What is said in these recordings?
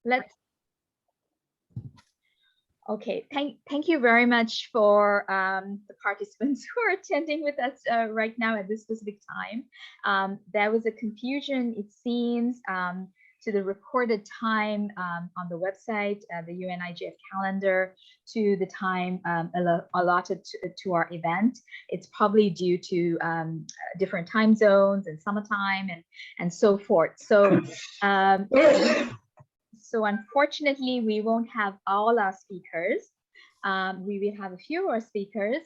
let's. Okay, thank you very much for the participants who are attending with us right now at this specific time. There was a confusion, it seems, to the recorded time on the website, the UNIGF calendar, to the time allotted to our event. It's probably due to different time zones and summertime and so forth. So. So unfortunately, we won't have all our speakers. We will have a few of our speakers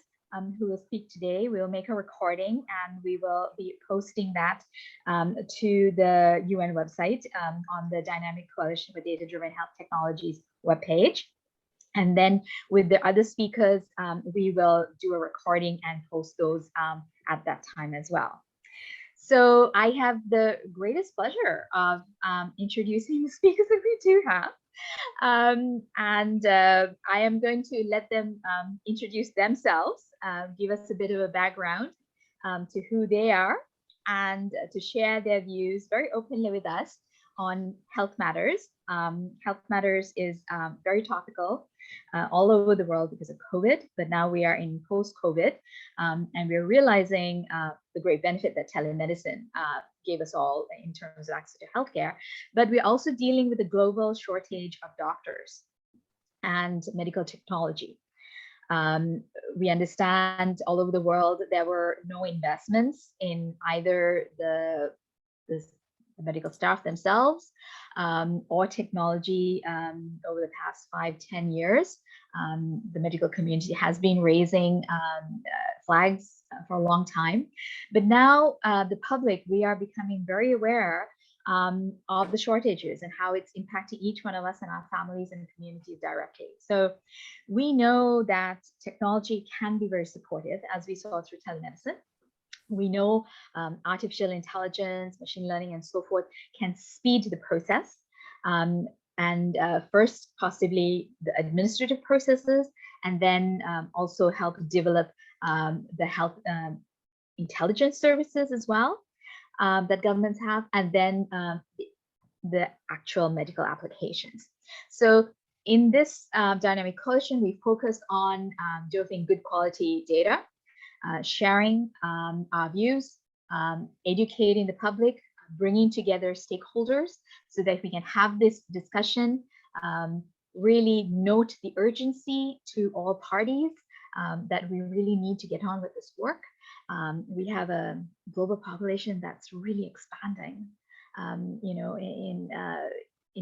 who will speak today. We'll make a recording and we will be posting that to the UN website on the Dynamic Coalition for Data-Driven Health Technologies webpage. And then with the other speakers, we will do a recording and post those at that time as well. So I have the greatest pleasure of introducing the speakers that we do have. I am going to let them introduce themselves, give us a bit of a background to who they are, and to share their views very openly with us on health matters. Health matters is very topical all over the world because of COVID, but now we are in post-COVID, and we're realizing the great benefit that telemedicine gave us all in terms of access to healthcare. But we're also dealing with a global shortage of doctors and medical technology. We understand all over the world there were no investments in either the medical staff themselves or technology over the past 5-10 years. The medical community has been raising flags for a long time, but now the public, we are becoming very aware of the shortages and how it's impacting each one of us and our families and communities directly. So we know that technology can be very supportive, as we saw through telemedicine. We know artificial intelligence, machine learning, and so forth can speed the process. First, possibly the administrative processes, and then also help develop the health intelligence services as well that governments have, and then the actual medical applications. So in this dynamic coalition, we focus on developing good quality data, sharing our views, educating the public, bringing together stakeholders so that we can have this discussion, really note the urgency to all parties that we really need to get on with this work. We have a global population that's really expanding, you know, in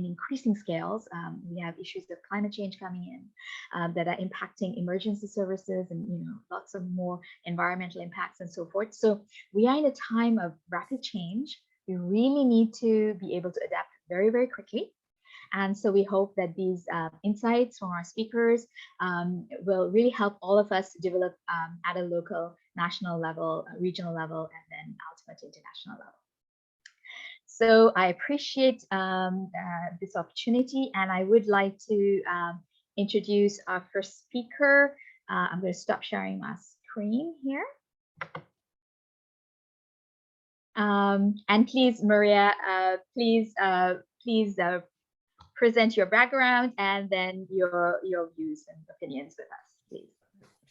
increasing scales. We have issues of climate change coming in that are impacting emergency services and, you know, lots of more environmental impacts and so forth. So we are in a time of rapid change. We really need to be able to adapt very, very quickly. And so we hope that these insights from our speakers will really help all of us to develop at a local, national level, regional level, and then ultimately international level. So I appreciate this opportunity, and I would like to introduce our first speaker. I'm going to stop sharing my screen here. And please, Maria, please present your background and then your views and opinions with us, please.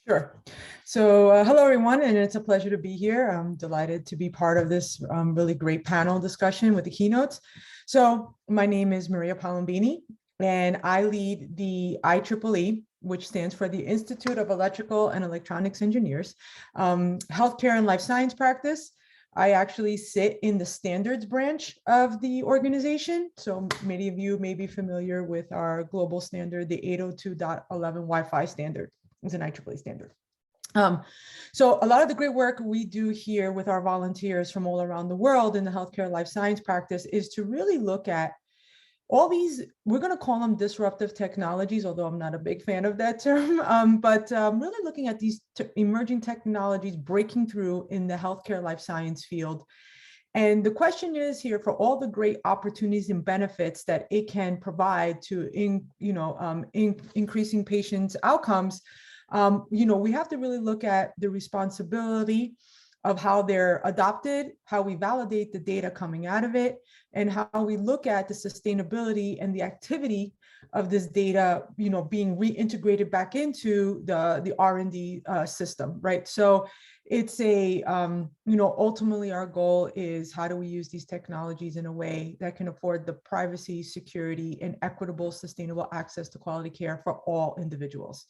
Sure. So hello, everyone, and it's a pleasure to be here. I'm delighted to be part of this really great panel discussion with the keynotes. So my name is Maria Palombini, and I lead the IEEE, which stands for the Institute of Electrical and Electronics Engineers, Healthcare and Life Science Practice. I actually sit in the standards branch of the organization. So many of you may be familiar with our global standard, the 802.11 Wi-Fi standard. It's an IEEE standard. So a lot of the great work we do here with our volunteers from all around the world in the healthcare life science practice is to really look at all these, we're going to call them disruptive technologies, although I'm not a big fan of that term, but really looking at these emerging technologies breaking through in the healthcare life science field. And the question is here, for all the great opportunities and benefits that it can provide to increasing patients' outcomes, we have to really look at the responsibility of how they're adopted, how we validate the data coming out of it, and how we look at the sustainability and the activity of this data, being reintegrated back into the R&D system, right? So it's ultimately our goal is how do we use these technologies in a way that can afford the privacy, security, and equitable, sustainable access to quality care for all individuals.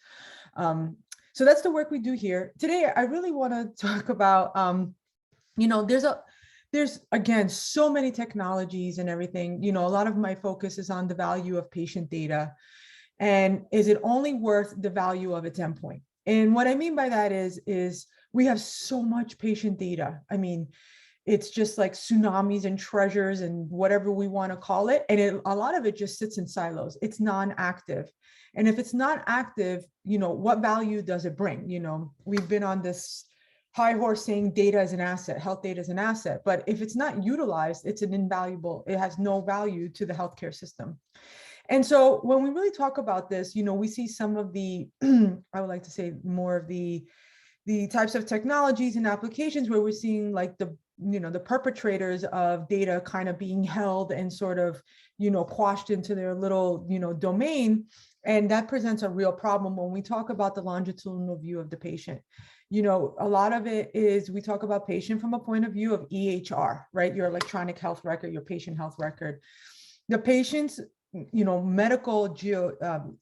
So that's the work we do here. Today, I really want to talk about, there's again, so many technologies and everything. A lot of my focus is on the value of patient data. And is it only worth the value of its endpoint? And what I mean by that is we have so much patient data. I mean, it's just like tsunamis and treasures and whatever we want to call it. And a lot of it just sits in silos. It's non-active. And if it's not active, what value does it bring? We've been on this high horse saying data is an asset, health data is an asset. But if it's not utilized, it's an invaluable, it has no value to the healthcare system. And so when we really talk about this, we see some of the, I would like to say more of the types of technologies and applications where we're seeing like the perpetrators of data kind of being held and sort of, quashed into their little, domain. And that presents a real problem when we talk about the longitudinal view of the patient. A lot of it is we talk about patient from a point of view of EHR, right? Your electronic health record, your patient health record. The patient's medical,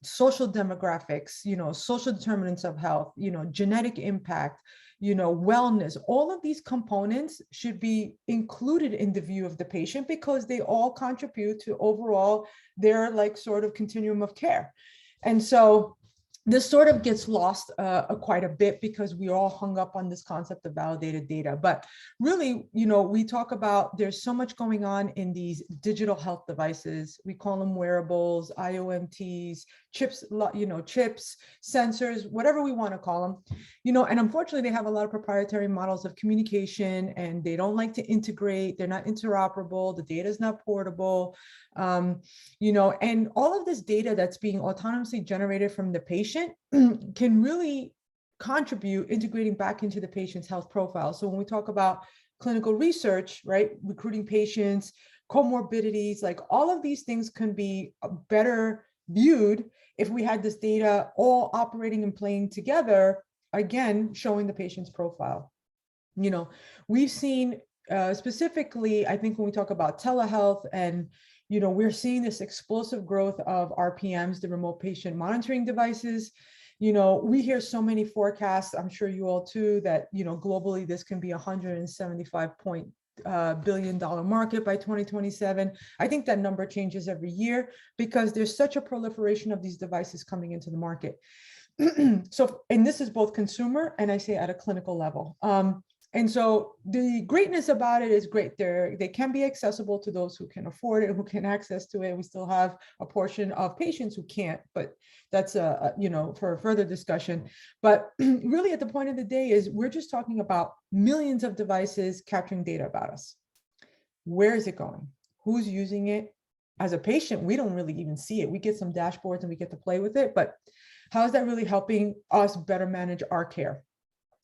social demographics, social determinants of health, genetic impact, wellness, all of these components should be included in the view of the patient because they all contribute to overall their like sort of continuum of care. And so this sort of gets lost quite a bit because we all hung up on this concept of validated data. But really, we talk about there's so much going on in these digital health devices. We call them wearables, IOMTs, chips, chips, sensors, whatever we want to call them. And unfortunately, they have a lot of proprietary models of communication and they don't like to integrate. They're not interoperable. The data is not portable. And all of this data that's being autonomously generated from the patient can really contribute integrating back into the patient's health profile. So when we talk about clinical research, right, recruiting patients, comorbidities, like all of these things can be better viewed if we had this data all operating and playing together, again, showing the patient's profile. We've seen specifically, I think when we talk about telehealth and we're seeing this explosive growth of RPMs, the remote patient monitoring devices. We hear so many forecasts, I'm sure you all too, that, globally, this can be $175 billion market by 2027. I think that number changes every year because there's such a proliferation of these devices coming into the market. So, and this is both consumer and I say at a clinical level. And so the greatness about it is great. They can be accessible to those who can afford it, who can access to it. We still have a portion of patients who can't, but that's for further discussion. But really at the point of the day is we're just talking about millions of devices capturing data about us. Where is it going? Who's using it? As a patient, we don't really even see it. We get some dashboards and we get to play with it, but how is that really helping us better manage our care?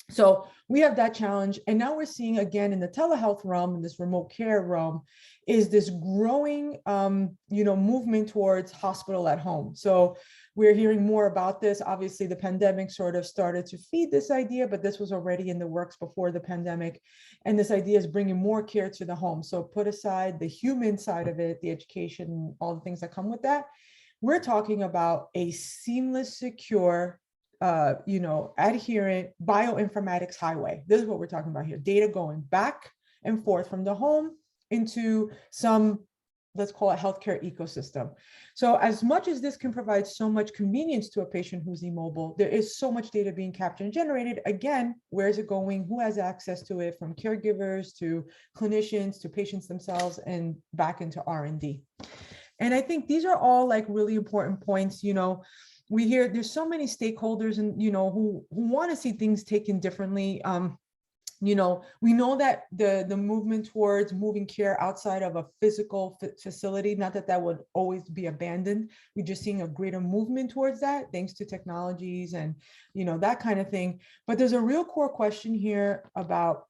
So we have that challenge. And now we're seeing again in the telehealth realm, in this remote care realm, is this growing, movement towards hospital at home. So we're hearing more about this. Obviously, the pandemic sort of started to feed this idea, but this was already in the works before the pandemic. And this idea is bringing more care to the home. So put aside the human side of it, the education, all the things that come with that. We're talking about a seamless, secure, adherent bioinformatics highway. This is what we're talking about here. Data going back and forth from the home into some, let's call it healthcare ecosystem. So as much as this can provide so much convenience to a patient who's immobile, there is so much data being captured and generated. Again, where is it going? Who has access to it? From caregivers to clinicians to patients themselves and back into R&D. And I think these are all like really important points. We hear there's so many stakeholders and, who want to see things taken differently. We know that the movement towards moving care outside of a physical facility, not that that would always be abandoned. We're just seeing a greater movement towards that, thanks to technologies and, that kind of thing. But there's a real core question here about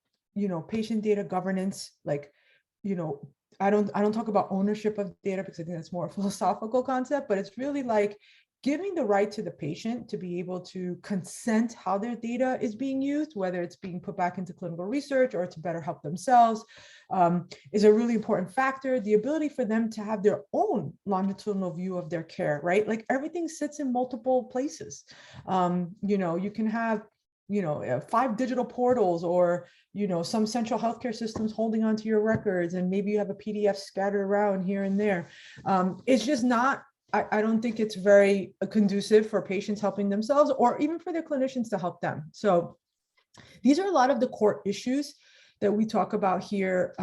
patient data governance, like, I don't talk about ownership of data because I think that's more a philosophical concept, but it's really like giving the right to the patient to be able to consent how their data is being used, whether it's being put back into clinical research or to better help themselves, is a really important factor. The ability for them to have their own longitudinal view of their care, right? Like everything sits in multiple places. You can have 5 digital portals, or some central healthcare systems holding onto your records, and maybe you have a PDF scattered around here and there. It's just not, I don't think it's very conducive for patients helping themselves, or even for their clinicians to help them. So these are a lot of the core issues that we talk about here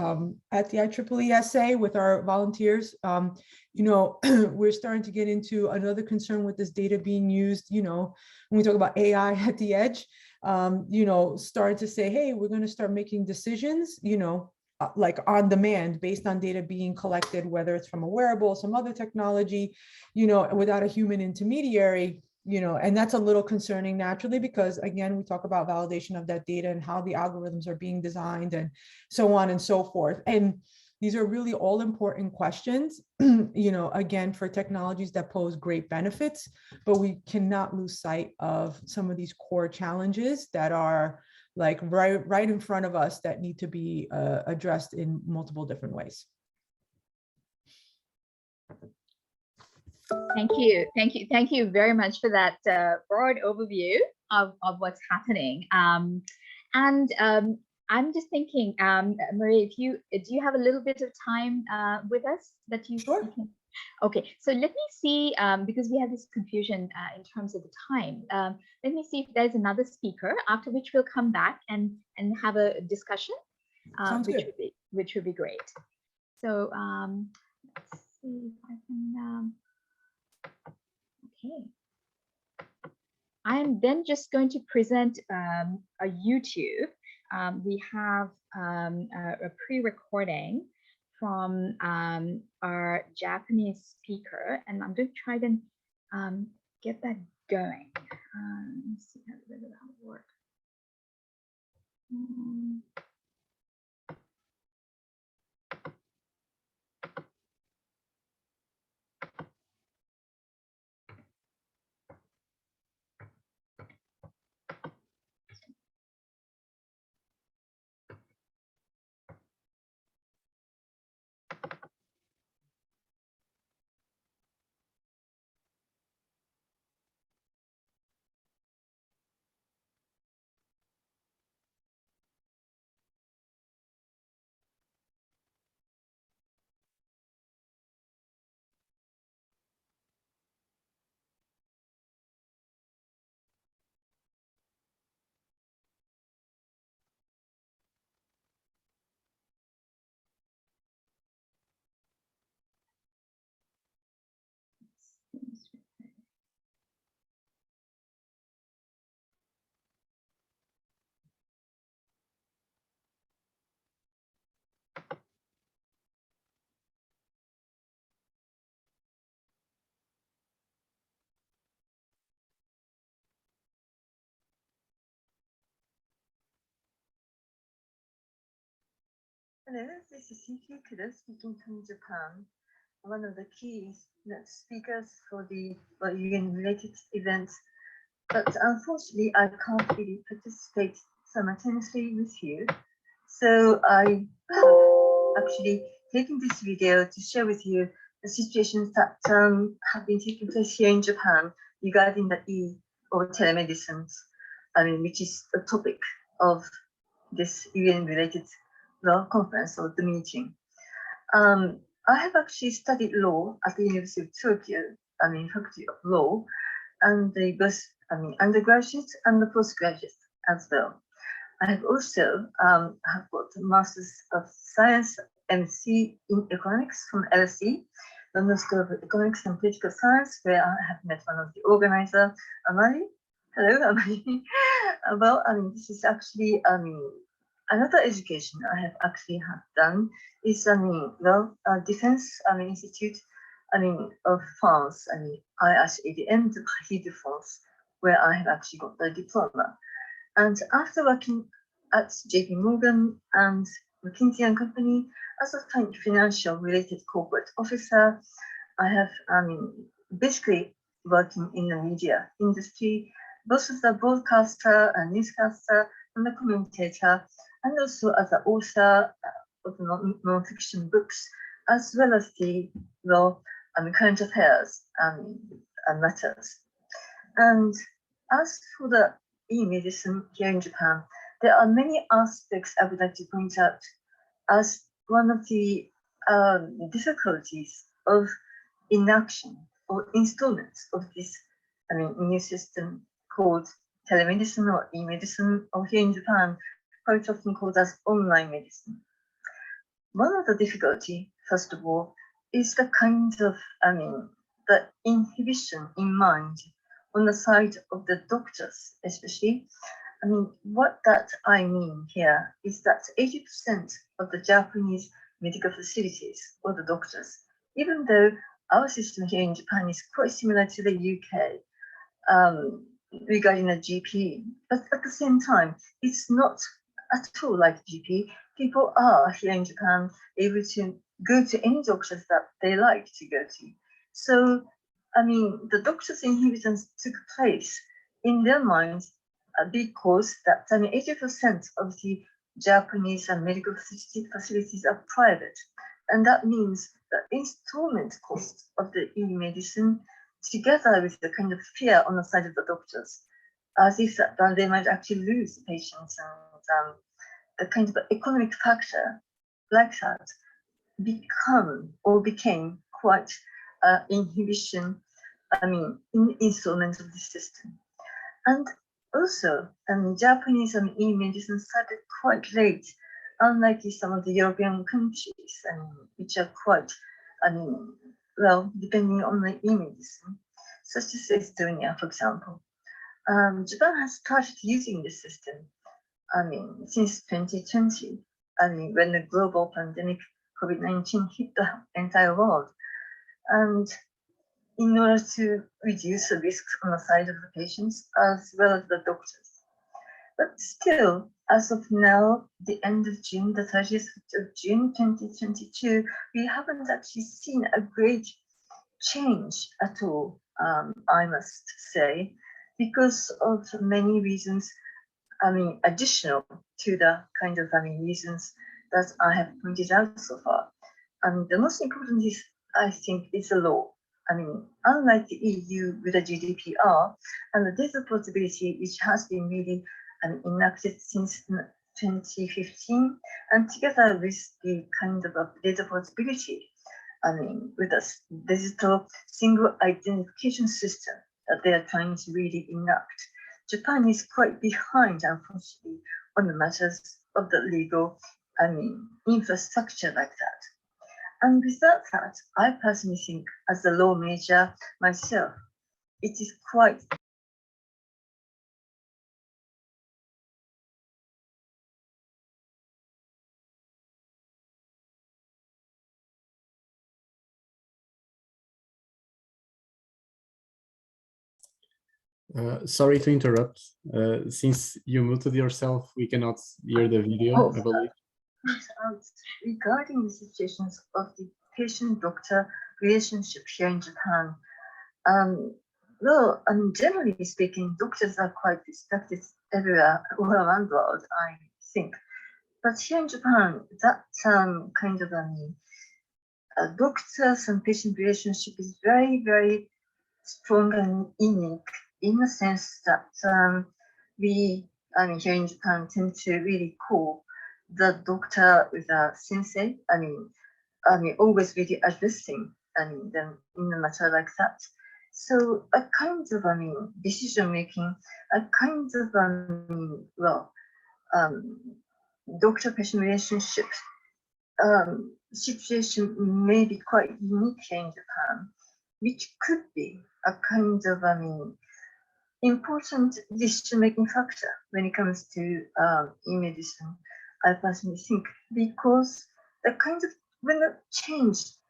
at the IEEE with our volunteers. We're starting to get into another concern with this data being used, when we talk about AI at the edge, starting to say, hey, we're going to start making decisions, like on demand based on data being collected, whether it's from a wearable, some other technology, without a human intermediary, and that's a little concerning naturally, because again, we talk about validation of that data and how the algorithms are being designed and so on and so forth. And these are really all important questions, again, for technologies that pose great benefits, but we cannot lose sight of some of these core challenges that are like right in front of us that need to be addressed in multiple different ways. Thank you very much for that broad overview of what's happening. I'm just thinking, Marie, do you have a little bit of time with us that you Sure. can? Okay, so let me see, because we have this confusion in terms of the time. Let me see if there's another speaker, after which we'll come back and have a discussion, which would be great. So let's see if I can. Okay. I'm then just going to present a YouTube. We have a pre-recording from our Japanese speaker, and I'm going to try to get that going. Let me see how that will work. Hello, this is Yuki Kudo speaking from Japan, one of the key speakers for the UN-related event. But unfortunately, I can't really participate simultaneously with you. So I have actually taken this video to share with you the situations that have been taking place here in Japan regarding the or telemedicine, which is the topic of this UN-related conference or the meeting. I have actually studied law at the University of Tokyo, Faculty of Law, and they both, undergraduates and the postgraduates as well. I have also have got a Master's of Science MC in Economics from LSE, London School of Economics and Political Science, where I have met one of the organizers, Amali. Hello, Amali. Well, this is actually another education I have actually done is Defense Institute of France, IHADM, the Paris de France, where I have actually got the diploma. And after working at JP Morgan and McKinsey and Company as a financial related corporate officer. I have basically working in the media industry, both as a broadcaster and newscaster and a commentator, and also as an author of non-fiction books, as well as the current affairs and matters. And as for the e-medicine here in Japan, there are many aspects I would like to point out as one of the difficulties of inaction or installments of this new system called telemedicine or e-medicine, or here in Japan, quite often called as online medicine. One of the difficulty, first of all, is the kind of, the inhibition in mind on the side of the doctors, especially. What that I mean here is that 80% of the Japanese medical facilities or the doctors, even though our system here in Japan is quite similar to the UK regarding the GP, but at the same time, it's not at all like GP. People are here in Japan able to go to any doctors that they like to go to. So, the doctor's inhibitors took place in their minds because that 80% of the Japanese medical facilities are private. And that means the installment cost of the e-medicine, together with the kind of fear on the side of the doctors, as if that they might actually lose patients, and the kind of economic factor like that became quite inhibition, in installments of the system. And also, Japanese e-medicine started quite late, unlike some of the European countries, which are quite, depending on the e-medicine, such as Estonia, for example. Japan has started using this system, since 2020, when the global pandemic COVID-19 hit the entire world. And in order to reduce the risks on the side of the patients as well as the doctors. But still, as of now, the end of June, the 30th of June 2022, we haven't actually seen a great change at all, I must say, because of many reasons, additional to the kind of reasons that I have pointed out so far. The most important is, I think, is the law. Unlike the EU with the GDPR and the data portability, which has been really enacted since 2015, and together with the kind of data portability, with a digital single identification system that they are trying to really enact, Japan is quite behind, unfortunately, on the matters of the legal, infrastructure like that. And with that, I personally think, as a law major myself, it is quite Sorry to interrupt. Since you muted yourself, we cannot hear the video, I believe. Regarding the situations of the patient-doctor relationship here in Japan, generally speaking, doctors are quite respected everywhere all around the world, I think. But here in Japan, that kind of doctors and patient relationship is very, very strong and unique, in the sense that we, here in Japan, tend to really call the doctor with a sensei. Always really addressing them in a matter like that. So a kind of decision making, a kind of doctor-patient relationship situation may be quite unique here in Japan, which could be a kind of important decision-making factor when it comes to e-medicine, I personally think, because the kind of when a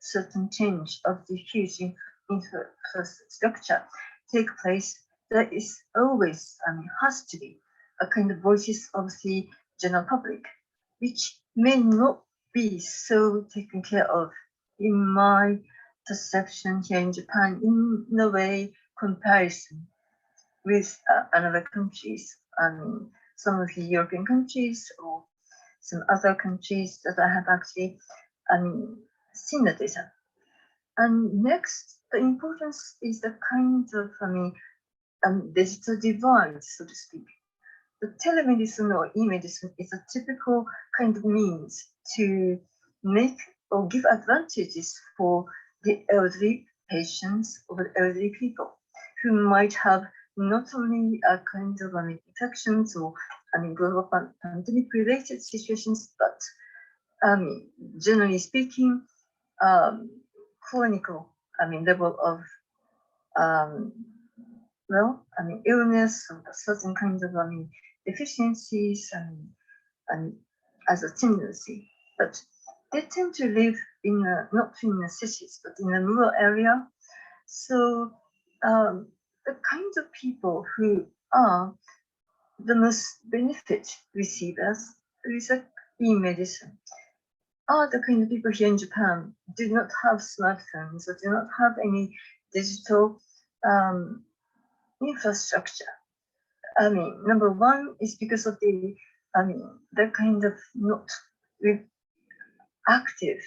certain change of the huge infrastructure take place, there is always has to be a kind of voices of the general public, which may not be so taken care of in my perception here in Japan in a way comparison with other countries. Some of the European countries or some other countries that I have actually seen the data. And next, the importance is the kind of digital divide, so to speak. The telemedicine or e-medicine is a typical kind of means to make or give advantages for the elderly patients or elderly people who might have not only a kind of infections or global pandemic related situations, but generally speaking, clinical level of illness or certain kinds of deficiencies and as a tendency, but they tend to live in not in the cities but in a rural area. So the kinds of people who are the most benefit receivers with e-medicine are the kind of people here in Japan do not have smartphones or do not have any digital infrastructure. Number one is because of the kind of not active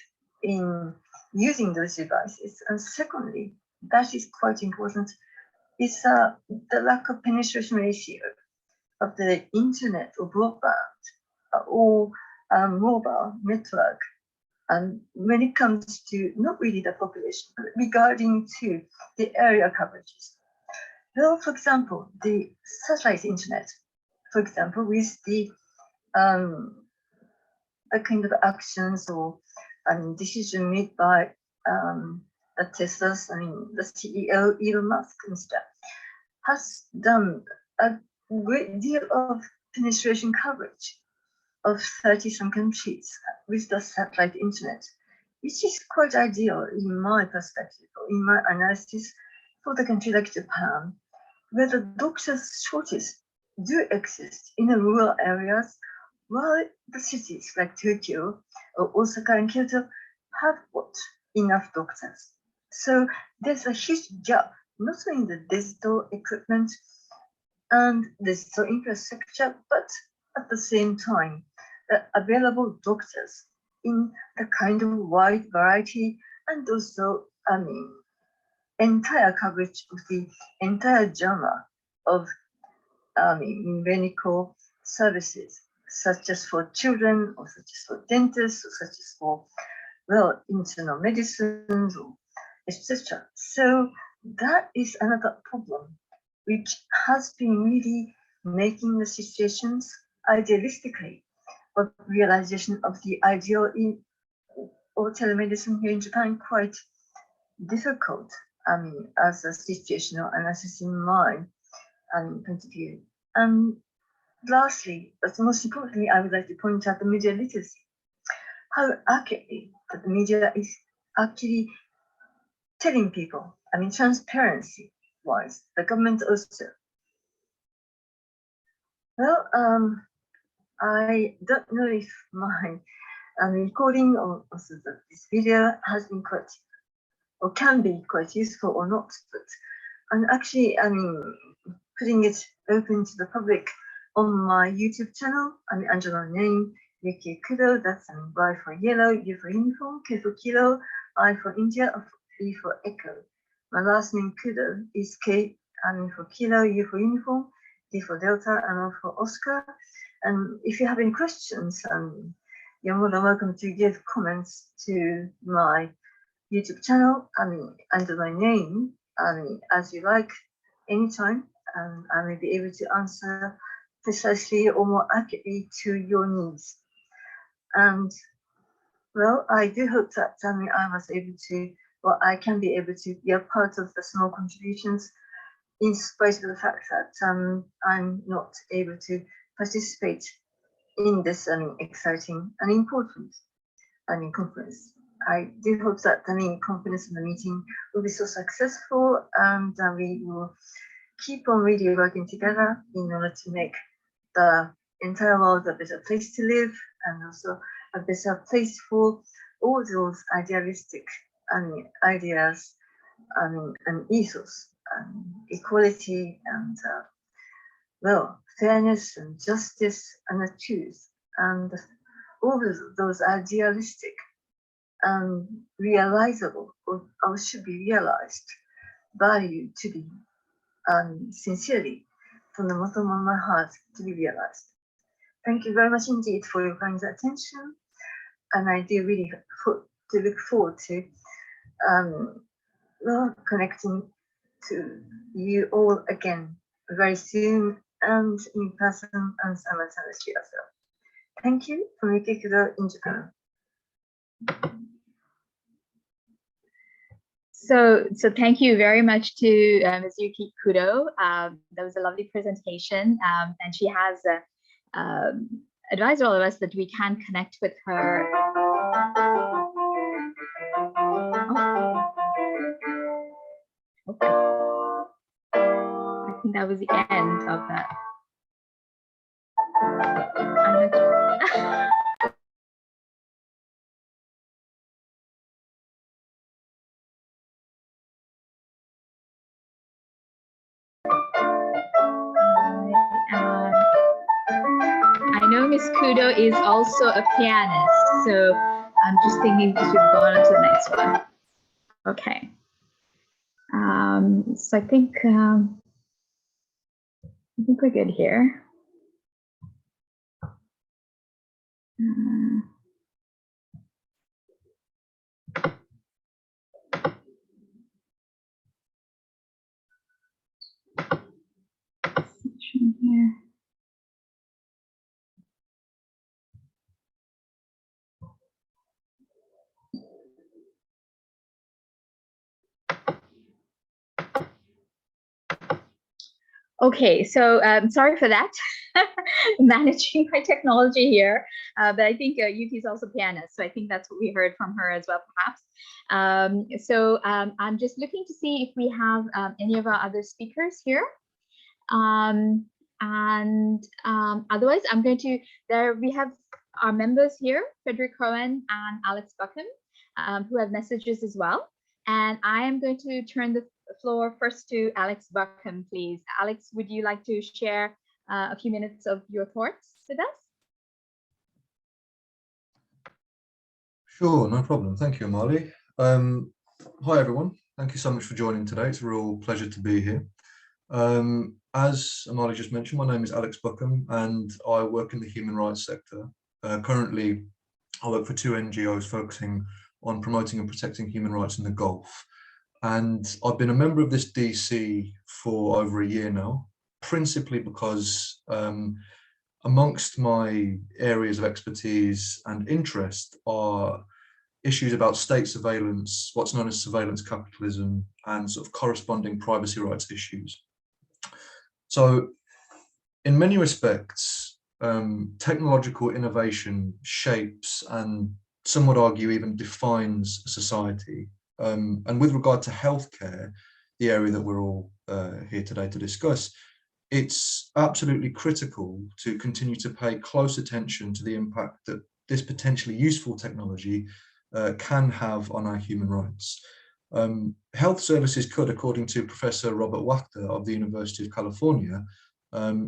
in using those devices. And secondly, that is quite important, is the lack of penetration ratio of the internet or broadband or mobile network. And when it comes to not really the population, but regarding to the area coverages. Well, for example, the satellite internet, for example, with the kind of actions or decision made by the Tesla's, the CEO Elon Musk and stuff, has done a great deal of penetration coverage of 30-some countries with the satellite internet, which is quite ideal in my perspective, or in my analysis, for the country like Japan, where the doctors' shortages do exist in the rural areas, while the cities like Tokyo or Osaka and Kyoto have got enough doctors. So there's a huge gap, not only in the digital equipment and digital infrastructure, but at the same time, the available doctors in the kind of wide variety and also, entire coverage of the entire genre of medical services, such as for children, or such as for dentists, or such as for, internal medicines, or etc. So that is another problem, which has been really making the situations idealistically of realization of the ideal in or telemedicine here in Japan quite difficult. As a situational analysis in my point of view. And lastly, but most importantly, I would like to point out the media literacy. How accurately the media is actually telling people, transparency wise, the government also. Well, I don't know if my recording or also this video has been quite or can be quite useful or not, but I'm actually putting it open to the public on my YouTube channel. Under my name, Yuki Kudo. That's Y for yellow, U for uniform, K for kilo, I for India, E for echo. My last name Kudo is K for kilo, U for uniform, D for delta, and O for Oscar. And if you have any questions, you're more than welcome to give comments to my YouTube channel, under my name, as you like, anytime, and I may be able to answer precisely or more accurately to your needs. And well, I do hope that I was able to, or I can be able to be a part of the small contributions, in spite of the fact that I'm not able to participate in this exciting and important conference. I do hope that the conference and the meeting will be so successful, and we will keep on really working together in order to make the entire world a better place to live, and also a better place for all those idealistic ideas and ethos, equality and well, fairness and justice and the truth, and all of those idealistic and realizable or should be realized value to be sincerely from the bottom of my heart to be realized. Thank you very much indeed for your kind attention, and I do really look forward to connecting to you all again very soon and in person and simultaneously as well. Thank you from Yuki Kudo in Japan. So thank you very much to Ms. Yuki Kudo. That was a lovely presentation, and she has advised all of us that we can connect with her. Oh. Okay. I think that was the end of that. I know Miss Kudo is also a pianist, so I'm just thinking we should go on to the next one. Okay. So I think we're good here. Here. Okay, so sorry for that, managing my technology here, but I think Yuki's also pianist, so I think that's what we heard from her as well, perhaps. I'm just looking to see if we have any of our other speakers here. Otherwise, I'm going to, we have our members here, Frederick Cohen and Alex Buckham, who have messages as well. And I am going to turn the floor first to Alex Buckham, please. Alex, would you like to share a few minutes of your thoughts with us? Sure, no problem. Thank you, Amali. Hi, everyone. Thank you so much for joining today. It's a real pleasure to be here. As Amali just mentioned, my name is Alex Buckham, and I work in the human rights sector. Currently, I work for 2 NGOs focusing on promoting and protecting human rights in the Gulf. And I've been a member of this DC for over a year now, principally because amongst my areas of expertise and interest are issues about state surveillance, what's known as surveillance capitalism, and sort of corresponding privacy rights issues. So in many respects, technological innovation shapes and some would argue even defines society. And with regard to healthcare, the area that we're all here today to discuss, it's absolutely critical to continue to pay close attention to the impact that this potentially useful technology can have on our human rights. Health services could, according to Professor Robert Wachter of the University of California,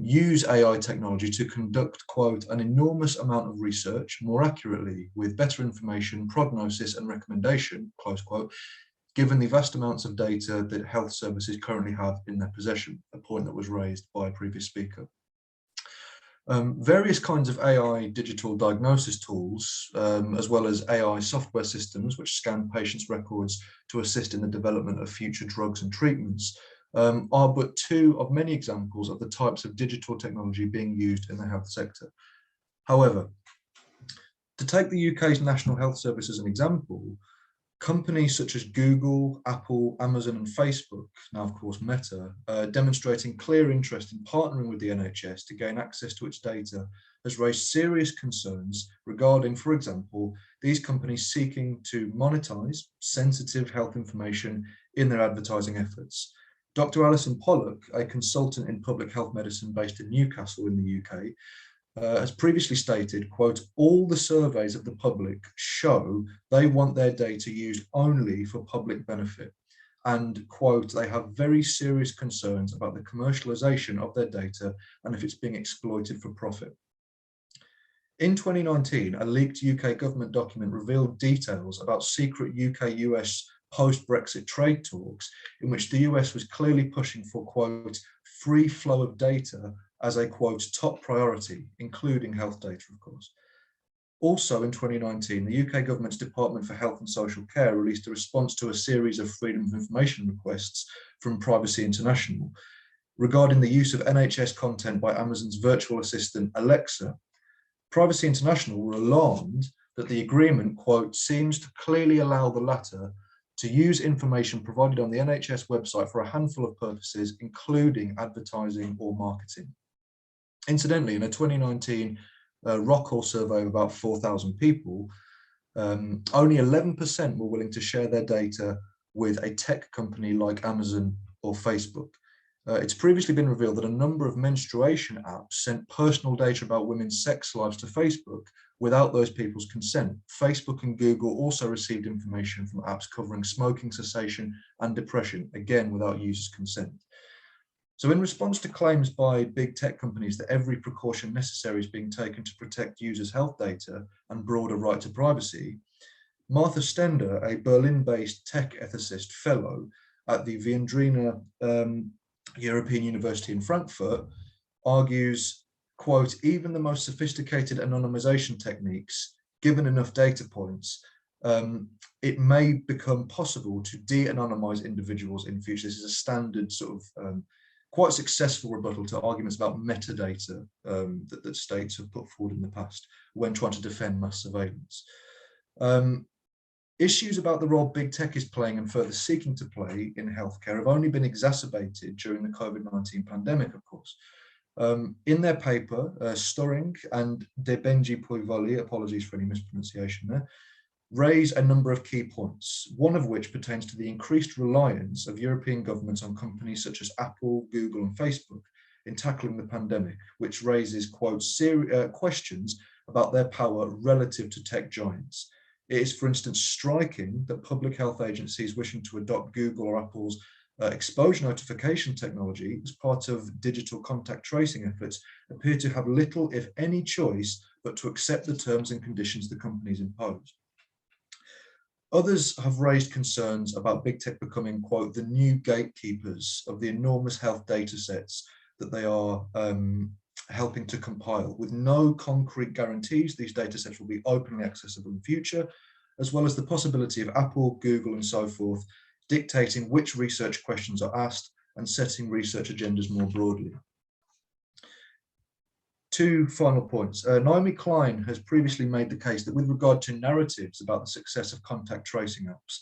use AI technology to conduct, quote, an enormous amount of research more accurately with better information, prognosis and recommendation, close quote, given the vast amounts of data that health services currently have in their possession, a point that was raised by a previous speaker. Various kinds of AI digital diagnosis tools, as well as AI software systems which scan patients' records to assist in the development of future drugs and treatments, are but 2 of many examples of the types of digital technology being used in the health sector. However, to take the UK's National Health Service as an example, companies such as Google, Apple, Amazon and Facebook, now of course Meta, demonstrating clear interest in partnering with the NHS to gain access to its data has raised serious concerns regarding, for example, these companies seeking to monetize sensitive health information in their advertising efforts. Dr. Alison Pollock, a consultant in public health medicine based in Newcastle in the UK, as previously stated, quote, all the surveys of the public show they want their data used only for public benefit. And, quote, they have very serious concerns about the commercialization of their data and if it's being exploited for profit. In 2019, a leaked UK government document revealed details about secret UK-US post-Brexit trade talks in which the US was clearly pushing for, quote, free flow of data as a, quote, top priority, including health data, of course. Also in 2019, the UK government's Department for Health and Social Care released a response to a series of freedom of information requests from Privacy International regarding the use of NHS content by Amazon's virtual assistant, Alexa. Privacy International were alarmed that the agreement, quote, seems to clearly allow the latter to use information provided on the NHS website for a handful of purposes, including advertising or marketing. Incidentally, in a 2019 Rockall survey of about 4,000 people, only 11% were willing to share their data with a tech company like Amazon or Facebook. It's previously been revealed that a number of menstruation apps sent personal data about women's sex lives to Facebook without those people's consent. Facebook and Google also received information from apps covering smoking cessation and depression, again without users' consent. So in response to claims by big tech companies that every precaution necessary is being taken to protect users' health data and broader right to privacy, Martha Stender, a Berlin-based tech ethicist fellow at the Viandrina European University in Frankfurt, argues, quote, even the most sophisticated anonymization techniques, given enough data points, it may become possible to de-anonymize individuals in future. This is a standard sort of quite successful rebuttal to arguments about metadata that states have put forward in the past when trying to defend mass surveillance. Issues about the role big tech is playing and further seeking to play in healthcare have only been exacerbated during the COVID-19 pandemic, of course. In their paper, Storing and Debenji Poivoli, apologies for any mispronunciation there, raise a number of key points, one of which pertains to the increased reliance of European governments on companies such as Apple, Google, and Facebook in tackling the pandemic, which raises, quote, questions about their power relative to tech giants. It is, for instance, striking that public health agencies wishing to adopt Google or Apple's exposure notification technology as part of digital contact tracing efforts appear to have little, if any, choice but to accept the terms and conditions the companies impose. Others have raised concerns about big tech becoming, quote, the new gatekeepers of the enormous health data sets that they are helping to compile. With no concrete guarantees, these data sets will be openly accessible in future, as well as the possibility of Apple, Google, and so forth dictating which research questions are asked and setting research agendas more broadly. Two final points. Naomi Klein has previously made the case that with regard to narratives about the success of contact tracing apps,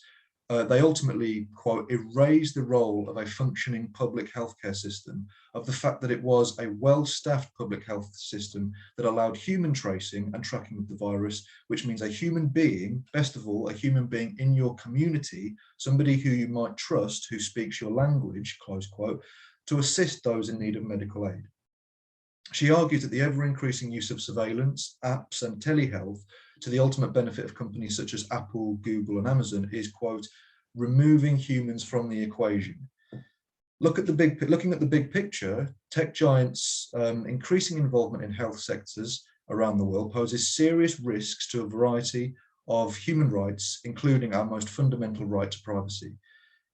they ultimately, quote, erase the role of a functioning public healthcare system, of the fact that it was a well-staffed public health system that allowed human tracing and tracking of the virus, which means a human being, best of all, a human being in your community, somebody who you might trust, who speaks your language, close quote, to assist those in need of medical aid. She argues that the ever-increasing use of surveillance, apps, and telehealth to the ultimate benefit of companies such as Apple, Google, and Amazon is, quote, removing humans from the equation. Looking at the big picture, tech giants' increasing involvement in health sectors around the world poses serious risks to a variety of human rights, including our most fundamental right to privacy.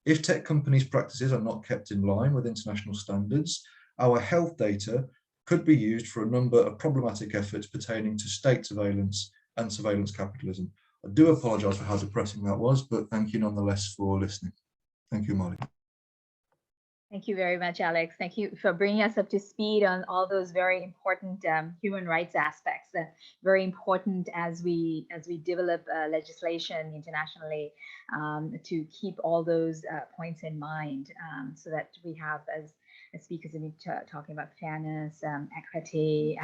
If tech companies' practices are not kept in line with international standards, our health data could be used for a number of problematic efforts pertaining to state surveillance and surveillance capitalism. I do apologise for how depressing that was, but thank you nonetheless for listening. Thank you, Molly. Thank you very much, Alex. Thank you for bringing us up to speed on all those very important human rights aspects. Very important as we develop legislation internationally to keep all those points in mind, so that we have, as speakers have been talking about, fairness, equity,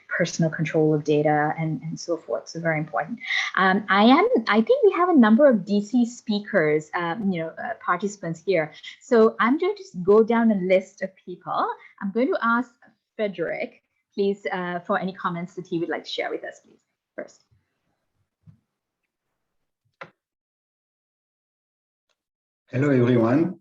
personal control of data, and so forth. So very important. I think we have a number of DC speakers, participants here. So I'm going to go down a list of people. I'm going to ask Frederick. please, for any comments that he would like to share with us, please, first. Hello, everyone.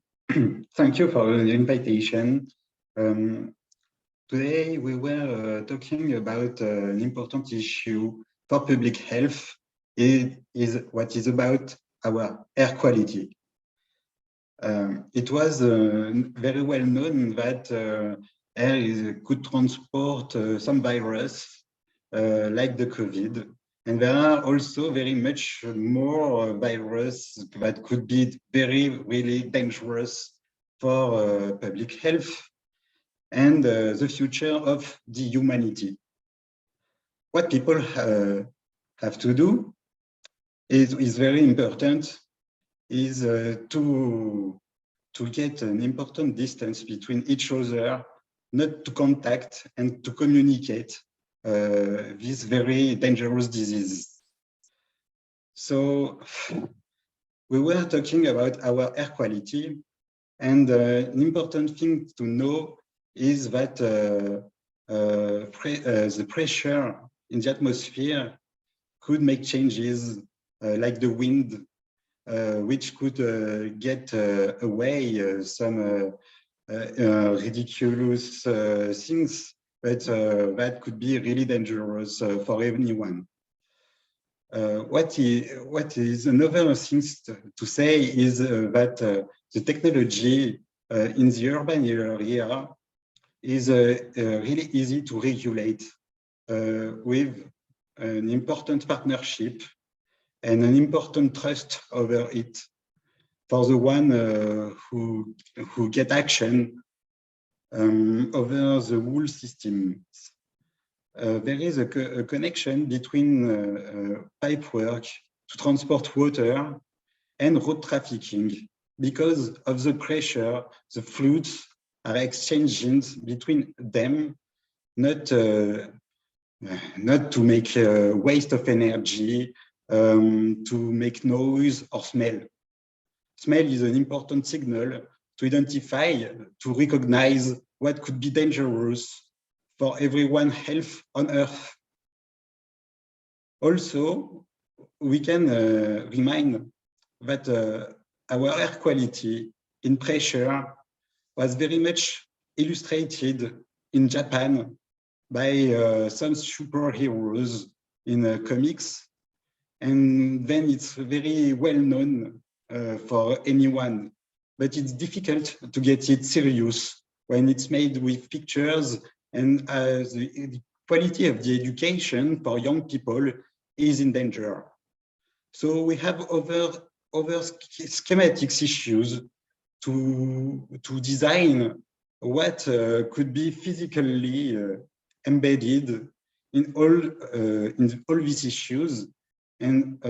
Thank you for the invitation. Today, we were talking about an important issue for public health. It is what is about our air quality. It was very well known that air could transport some virus like the COVID. And there are also very much more virus that could be really dangerous for public health and the future of the humanity. What people have to do is very important, is to get an important distance between each other, not to contact and to communicate this very dangerous disease. So we were talking about our air quality, and an important thing to know is that the pressure in the atmosphere could make changes like the wind, which could get away some ridiculous things, but that could be really dangerous for anyone. What is another thing to say is that the technology in the urban area is really easy to regulate with an important partnership and an important trust over it for the one who get action over the whole system. There is a connection between pipework to transport water and road trafficking. Because of the pressure, the fluids are exchanging between them, not to make waste of energy, to make noise or smell. Smell is an important signal to identify, to recognize what could be dangerous for everyone's health on Earth. Also, we can remind that our air quality in pressure was very much illustrated in Japan by some superheroes in comics. And then it's very well known for anyone, but it's difficult to get it serious when it's made with pictures, and the quality of the education for young people is in danger. So we have other schematics issues to design what could be physically embedded in all these issues, and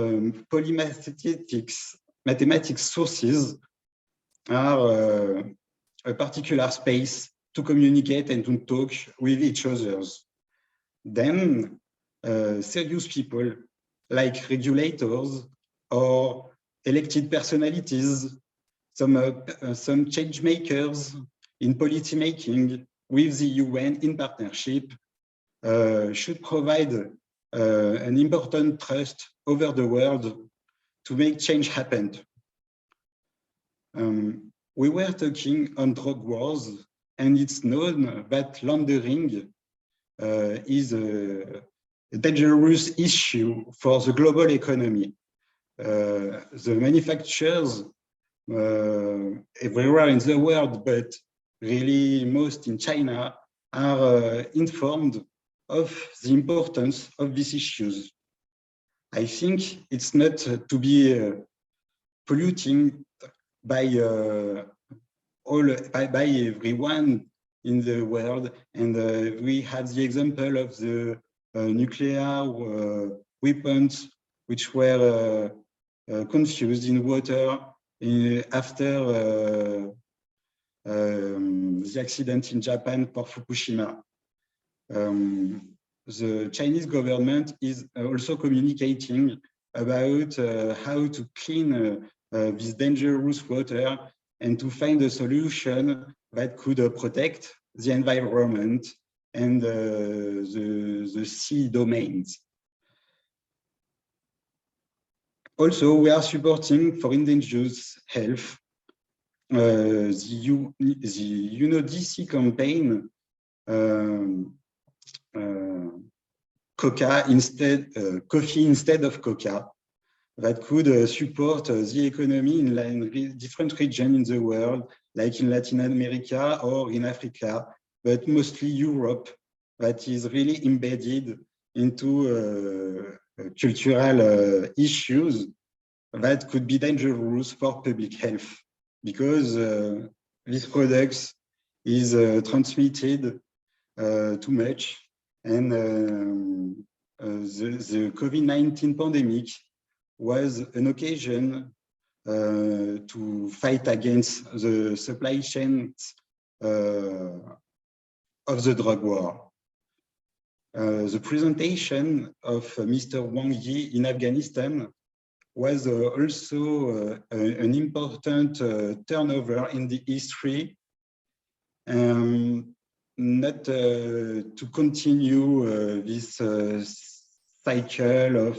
mathematics sources are a particular space to communicate and to talk with each other. Then serious people like regulators or elected personalities, some change makers in policy making with the UN in partnership should provide an important trust over the world to make change happen. We were talking on drug wars, and it's known that laundering is a dangerous issue for the global economy. The manufacturers everywhere in the world, but really most in China, are informed of the importance of these issues. I think it's not to be polluting by everyone in the world, and we had the example of the nuclear weapons which were confused in water after the accident in Japan for Fukushima. The Chinese government is also communicating about how to clean this dangerous water and to find a solution that could protect the environment and the sea domains. Also, we are supporting for indigenous health the UNODC campaign, coffee instead of coca, that could support the economy in different regions in the world, like in Latin America or in Africa, but mostly Europe, that is really embedded into cultural issues that could be dangerous for public health, because these products is transmitted too much, and the COVID-19 pandemic was an occasion to fight against the supply chains of the drug war. The presentation of Mr. Wang Yi in Afghanistan was also an important turnover in the history, not to continue this cycle of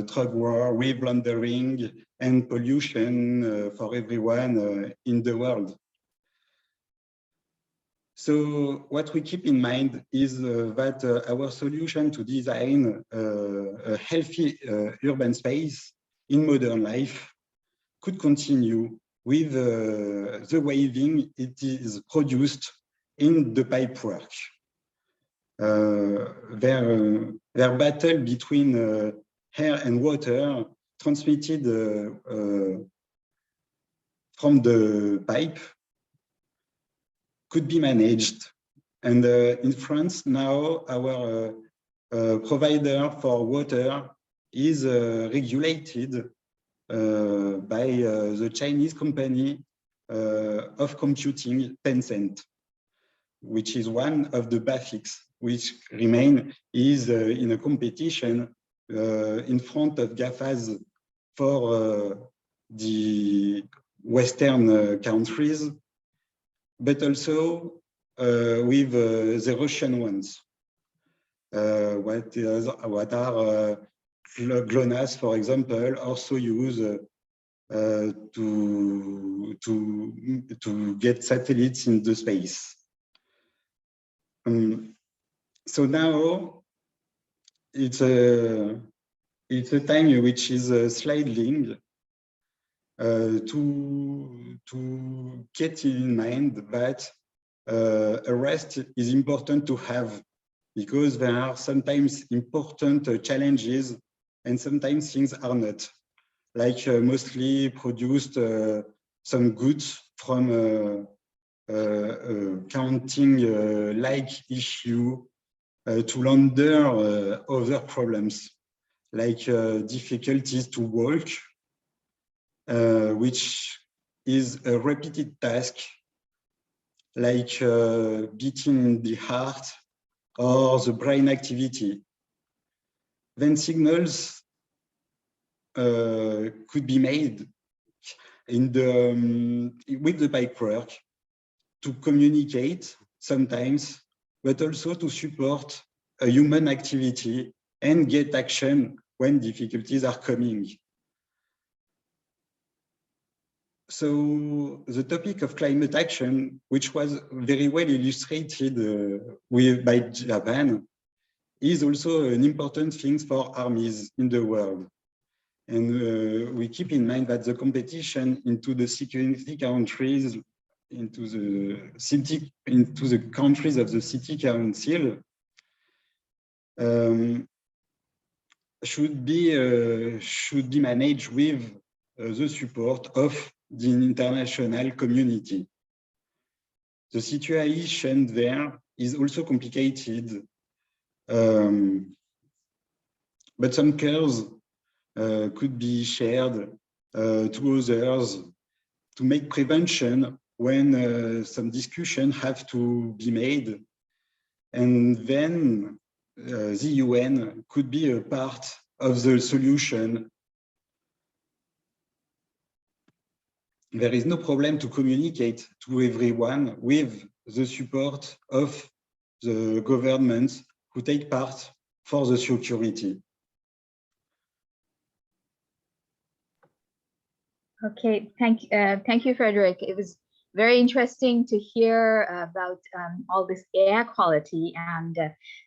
drug war with laundering and pollution for everyone in the world. So what we keep in mind is that our solution to design a healthy urban space in modern life could continue with the waving it is produced in the pipework. Their battle between air and water transmitted from the pipe could be managed. And in France now, our provider for water is regulated by the Chinese company of computing Tencent, which is one of the BAFICs, which is in a competition in front of GAFAs for the Western countries, but also with the Russian ones. What are GLONASS, for example, also use to get satellites in the space. So now it's a time which is sliding to get in mind that a rest is important to have, because there are sometimes important challenges and sometimes things are not, like mostly produced some goods from counting like issue to launder other problems, like difficulties to walk, which is a repeated task, like beating the heart or the brain activity. Then signals could be made in with the pipework to communicate sometimes, but also to support a human activity and get action when difficulties are coming. So the topic of climate action, which was very well illustrated by Japan, is also an important thing for armies in the world. And we keep in mind that the competition into the security countries, into the countries of the City Council, should be managed with the support of the international community. The situation there is also complicated, but some cares could be shared to others to make prevention when some discussion have to be made, and then the UN could be a part of the solution. There is no problem to communicate to everyone with the support of the governments who take part for the security. Okay, thank you, Frederick. It was very interesting to hear about all this air quality and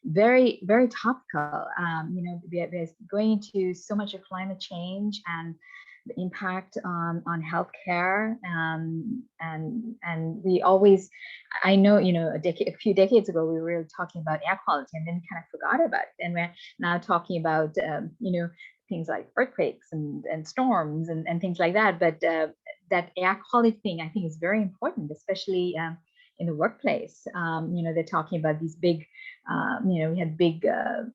very, very topical. You know, we're going into so much of climate change and the impact on healthcare, and we always, I know, you know, a few decades ago we were talking about air quality and then kind of forgot about it, and we're now talking about you know, things like earthquakes and storms and things like that. But that air quality thing, I think, is very important, especially in the workplace. You know, they're talking about these big, you know, we had big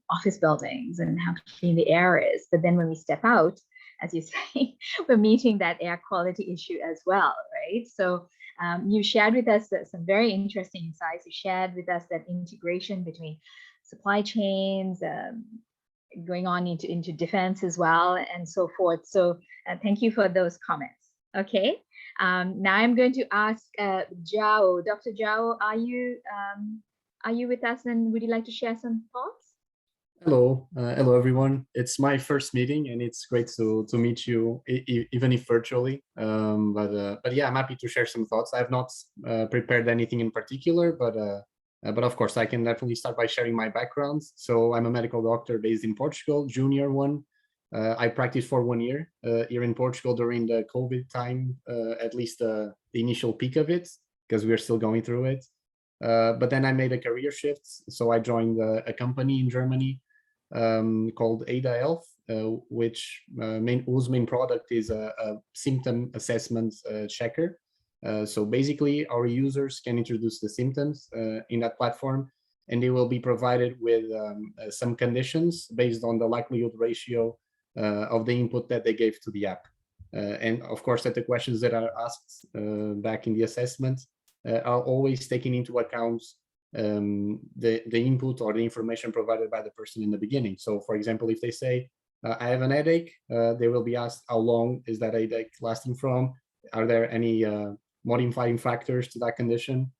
office buildings and how clean the air is. But then when we step out, as you say, we're meeting that air quality issue as well, right? So you shared with us some very interesting insights. You shared with us that integration between supply chains, going on into defense as well, and so forth. So thank you for those comments. Okay, now I'm going to ask Zhao. Dr. Zhao, are you with us, and would you like to share some thoughts? Hello, hello everyone. It's my first meeting, and it's great to meet you, even if virtually. But yeah, I'm happy to share some thoughts. I have not prepared anything in particular, but of course I can definitely start by sharing my background. So I'm a medical doctor based in Portugal, junior one. I practiced for 1 year here in Portugal during the COVID time, at least the initial peak of it, because we're still going through it. But then I made a career shift, so I joined a company in Germany called Ada Health, whose main product is a symptom assessment checker. So basically, our users can introduce the symptoms in that platform, and they will be provided with some conditions based on the likelihood ratio of the input that they gave to the app. And of course, that the questions that are asked back in the assessment are always taking into account the input or the information provided by the person in the beginning. So for example, if they say, I have an headache, they will be asked, how long is that headache lasting from? Are there any modifying factors to that condition?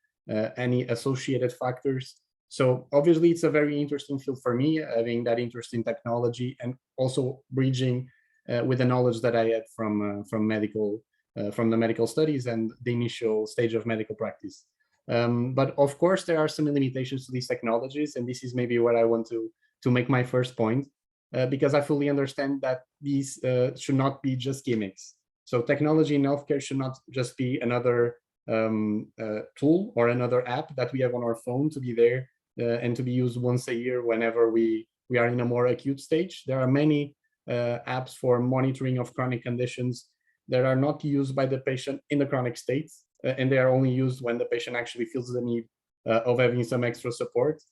Any associated factors? So obviously it's a very interesting field for me, having that interest in technology and also bridging with the knowledge that I had from the medical studies and the initial stage of medical practice. But of course, there are some limitations to these technologies, and this is maybe where I want to make my first point, because I fully understand that these should not be just gimmicks. So technology in healthcare should not just be another tool or another app that we have on our phone to be there and to be used once a year whenever we are in a more acute stage. There are many apps for monitoring of chronic conditions that are not used by the patient in the chronic state, and they are only used when the patient actually feels the need of having some extra support.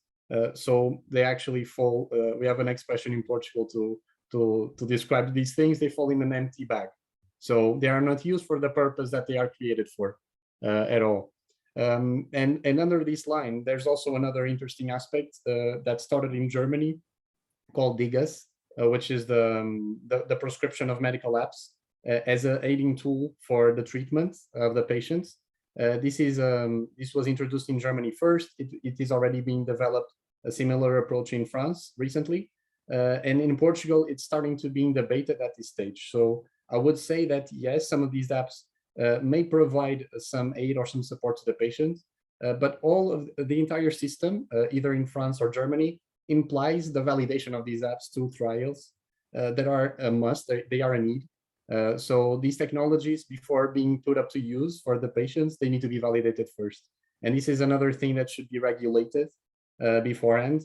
So they actually fall, we have an expression in Portugal to describe these things, they fall in an empty bag. So they are not used for the purpose that they are created for at all. And under this line, there's also another interesting aspect that started in Germany called DIGAS, which is the prescription of medical apps as an aiding tool for the treatment of the patients. This was introduced in Germany first. It is already being developed, a similar approach in France recently. And in Portugal, it's starting to be debated at this stage. So I would say that, yes, some of these apps may provide some aid or some support to the patient, but all of the entire system, either in France or Germany, implies the validation of these apps through trials that are a must, they are a need. So these technologies, before being put up to use for the patients, they need to be validated first. And this is another thing that should be regulated beforehand.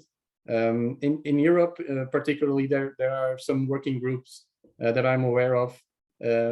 In Europe, particularly, there are some working groups that I'm aware of,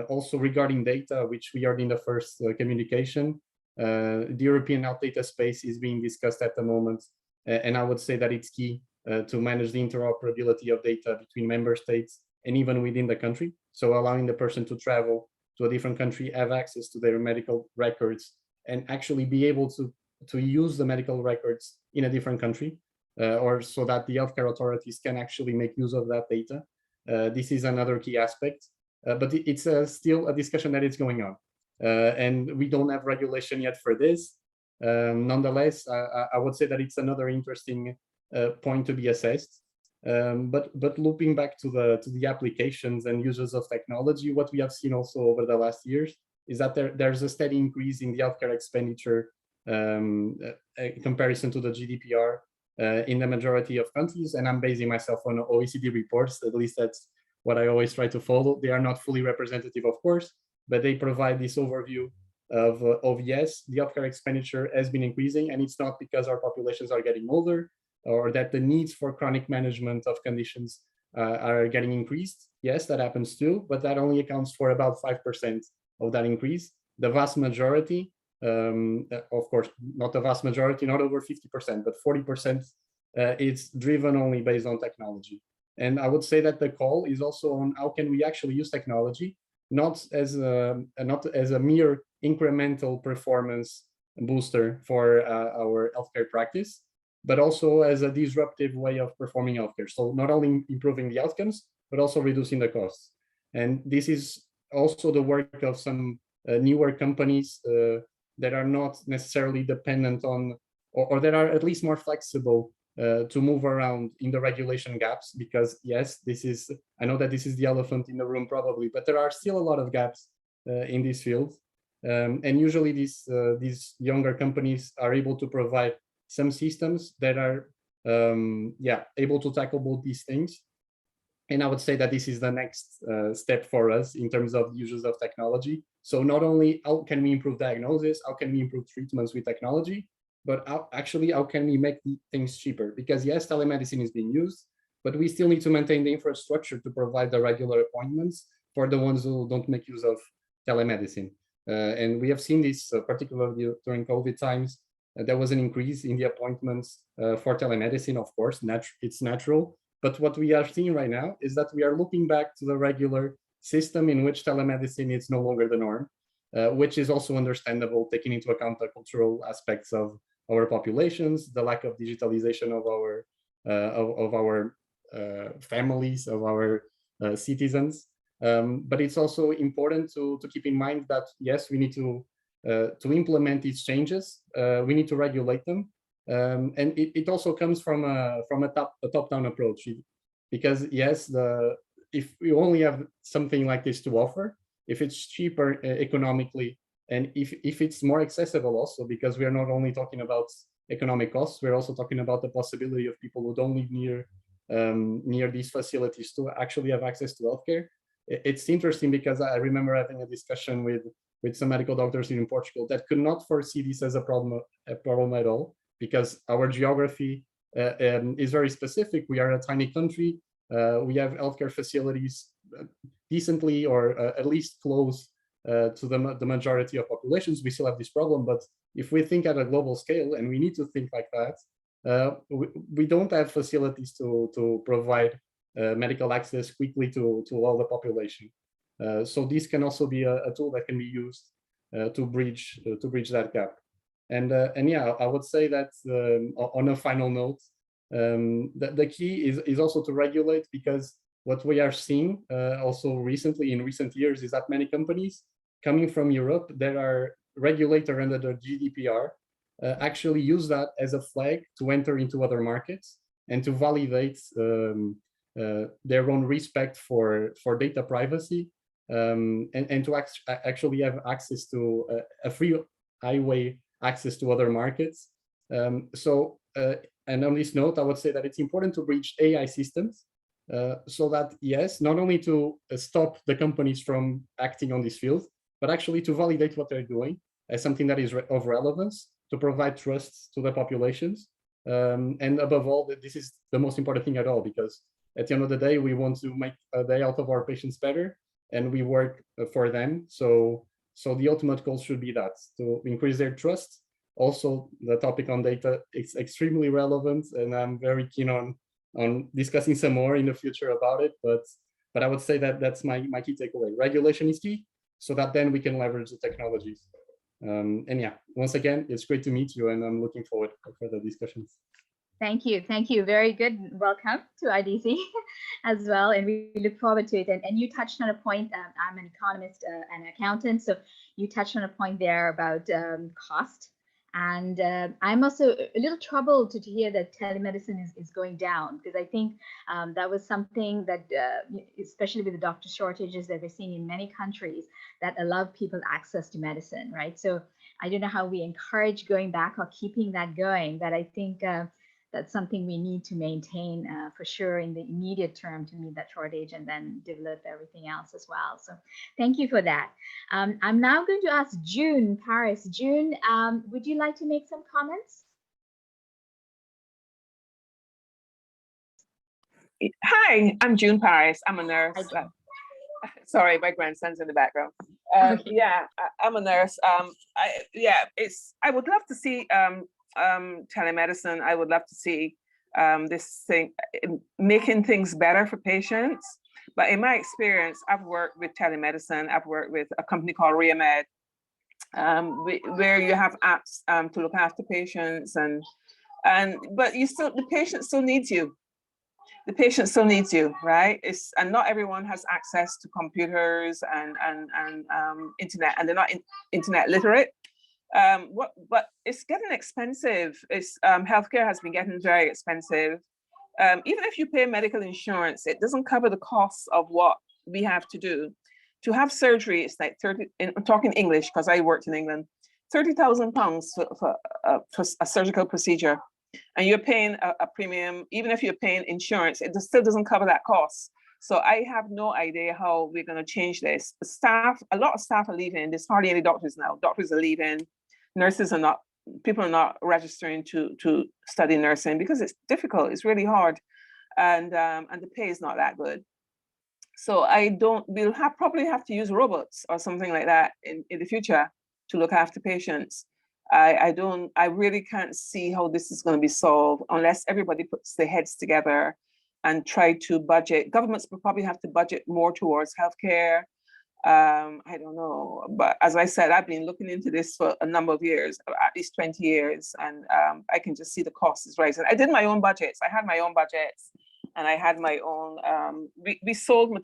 also regarding data, which we are in the first communication. The European health data space is being discussed at the moment, and I would say that it's key to manage the interoperability of data between member states and even within the country. So allowing the person to travel to a different country, have access to their medical records, and actually be able to use the medical records in a different country, or so that the healthcare authorities can actually make use of that data. This is another key aspect, but it's still a discussion that is going on. And we don't have regulation yet for this. Nonetheless, I would say that it's another interesting point to be assessed. But looping back to the applications and uses of technology, what we have seen also over the last years is that there's a steady increase in the healthcare expenditure in comparison to the GDPR in the majority of countries. And I'm basing myself on OECD reports, at least that's what I always try to follow. They are not fully representative, of course, but they provide this overview of yes, the healthcare expenditure has been increasing, and it's not because our populations are getting older or that the needs for chronic management of conditions are getting increased. Yes, that happens too, but that only accounts for about 5% of that increase. The vast majority, of course, not the vast majority, not over 50%, but 40% is driven only based on technology. And I would say that the call is also on how can we actually use technology, not as a mere incremental performance booster for our healthcare practice, but also as a disruptive way of performing healthcare. So not only improving the outcomes, but also reducing the costs. And this is also the work of some newer companies that are not necessarily dependent on, or that are at least more flexible to move around in the regulation gaps, because yes, I know that this is the elephant in the room probably, but there are still a lot of gaps in this field. And usually these younger companies are able to provide some systems that are able to tackle both these things. And I would say that this is the next step for us in terms of uses of technology. So not only how can we improve diagnosis, how can we improve treatments with technology, but how can we make things cheaper? Because yes, telemedicine is being used, but we still need to maintain the infrastructure to provide the regular appointments for the ones who don't make use of telemedicine. And we have seen this particularly during COVID times. There was an increase in the appointments for telemedicine, of course, it's natural. But what we are seeing right now is that we are looking back to the regular system in which telemedicine is no longer the norm, which is also understandable, taking into account the cultural aspects of our populations, the lack of digitalization of our families, of our citizens. But it's also important to keep in mind that yes, we need to implement these changes. We need to regulate them. And it also comes from a top-down approach, because yes, if we only have something like this to offer, if it's cheaper economically, and if it's more accessible also, because we are not only talking about economic costs, we're also talking about the possibility of people who don't live near these facilities to actually have access to healthcare. It's interesting because I remember having a discussion with some medical doctors in Portugal that could not foresee this as a problem at all, because our geography is very specific. We are a tiny country. We have healthcare facilities decently or at least close to the majority of populations. We still have this problem, but if we think at a global scale, and we need to think like that, we don't have facilities to provide medical access quickly to all the population. So this can also be a tool that can be used to bridge that gap. And yeah, I would say that on a final note, the key is also to regulate, because what we are seeing also recently in recent years is that many companies coming from Europe that are regulated under the GDPR actually use that as a flag to enter into other markets and to validate their own respect for data privacy, and to actually have access to a free highway access to other markets. And on this note, I would say that it's important to bridge AI systems so that, yes, not only to stop the companies from acting on this field, but actually to validate what they're doing as something that is of relevance, to provide trust to the populations. And above all, this is the most important thing at all, because at the end of the day, we want to make the health of our patients better, and we work for them. So the ultimate goal should be that, to increase their trust. Also, the topic on data is extremely relevant, and I'm very keen on discussing some more in the future about it. But I would say that that's my key takeaway. Regulation is key, so that then we can leverage the technologies. And yeah, once again, it's great to meet you, and I'm looking forward to further discussions. Thank you. Very good. Welcome to IDC as well, and we look forward to it. And you touched on a point. I'm an economist and accountant, so you touched on a point there about cost And I'm also a little troubled to hear that telemedicine is going down, because I think that was something that, especially with the doctor shortages that we're seeing in many countries, that allowed people access to medicine, right? So I don't know how we encourage going back or keeping that going, but I think that's something we need to maintain for sure in the immediate term to meet that shortage, and then develop everything else as well. So thank you for that. I'm now going to ask June Paris. June, would you like to make some comments? Hi, I'm June Paris. I'm a nurse. Hi, June. Sorry, my grandson's in the background. Okay. Yeah, I'm a nurse. I would love to see telemedicine. I would love to see this thing making things better for patients. But in my experience, I've worked with telemedicine. I've worked with a company called ReaMed, where you have apps to look after patients, but the patient still needs you. The patient still needs you, right? And not everyone has access to computers and internet, and they're not internet literate. But it's getting expensive. Healthcare has been getting very expensive. Even if you pay medical insurance, it doesn't cover the costs of what we have to do. To have surgery, it's like 30. I'm talking English because I worked in England. £30,000 for a surgical procedure. And you're paying a premium, even if you're paying insurance, it still doesn't cover that cost. So I have no idea how we're going to change this. A lot of staff are leaving. There's hardly any doctors now. Doctors are leaving. Nurses are not, people are not registering to study nursing because it's difficult. It's really hard. And the pay is not that good. So we'll probably have to use robots or something like that in the future to look after patients. I really can't see how this is going to be solved unless everybody puts their heads together and try to budget. Governments will probably have to budget more towards healthcare. I don't know, but as I said, I've been looking into this for a number of years, at least 20 years, and I can just see the cost is rising. I did my own budgets. I had my own budgets, and I had my own. We sold,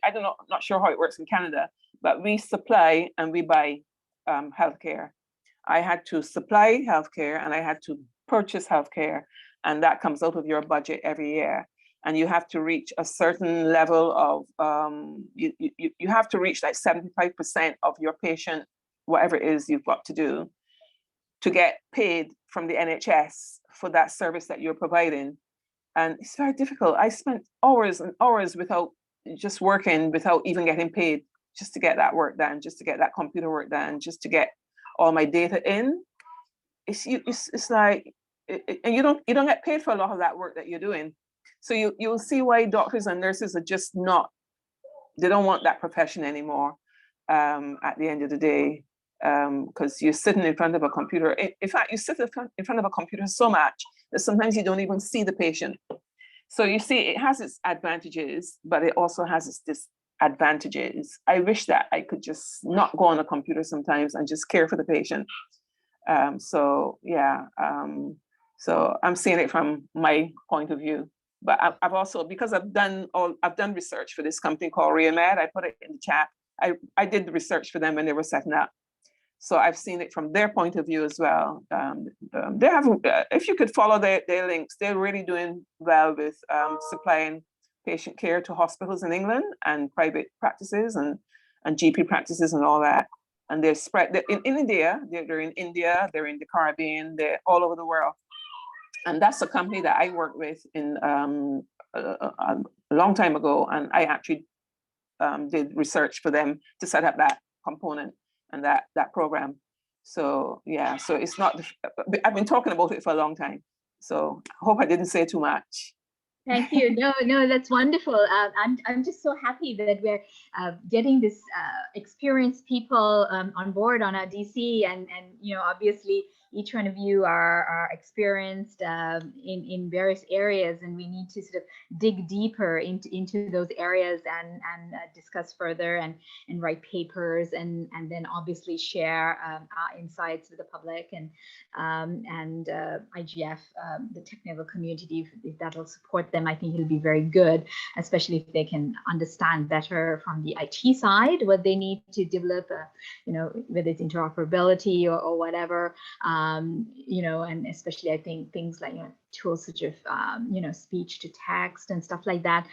I don't know, not sure how it works in Canada, but we supply and we buy healthcare. I had to supply healthcare and I had to purchase healthcare, and that comes out of your budget every year. And you have to reach a certain level of, you have to reach like 75% of your patient, whatever it is you've got to do, to get paid from the NHS for that service that you're providing. And it's very difficult. I spent hours and hours without just working, without even getting paid, just to get that work done, just to get that computer work done, just to get all my data in. It's like, and you don't get paid for a lot of that work that you're doing. So you'll see why doctors and nurses are just not, they don't want that profession anymore at the end of the day, because you're sitting in front of a computer. In fact, you sit in front of a computer so much that sometimes you don't even see the patient. So you see, it has its advantages, but it also has its disadvantages. I wish that I could just not go on a computer sometimes and just care for the patient. So I'm seeing it from my point of view. But I've also, because I've done research for this company called ReaMed, I put it in the chat. I did the research for them when they were setting up. So I've seen it from their point of view as well. They have, if you could follow their links, they're really doing well with supplying patient care to hospitals in England and private practices and GP practices and all that. And they're spread in India. They're in India. They're in the Caribbean. They're all over the world. And that's a company that I worked with in a long time ago. And I actually did research for them to set up that component and that program. So yeah, so it's not, I've been talking about it for a long time. So I hope I didn't say too much. Thank you. No, that's wonderful. I'm just so happy that we're getting this experienced people on board on our DC, and obviously each one of you are experienced in various areas, and we need to sort of dig deeper into those areas and discuss further and write papers and then obviously share our insights with the public and IGF, the technical community, if that'll support them. I think it'll be very good, especially if they can understand better from the IT side what they need to develop, whether it's interoperability or whatever. and especially I think things like tools such as speech to text and stuff like that.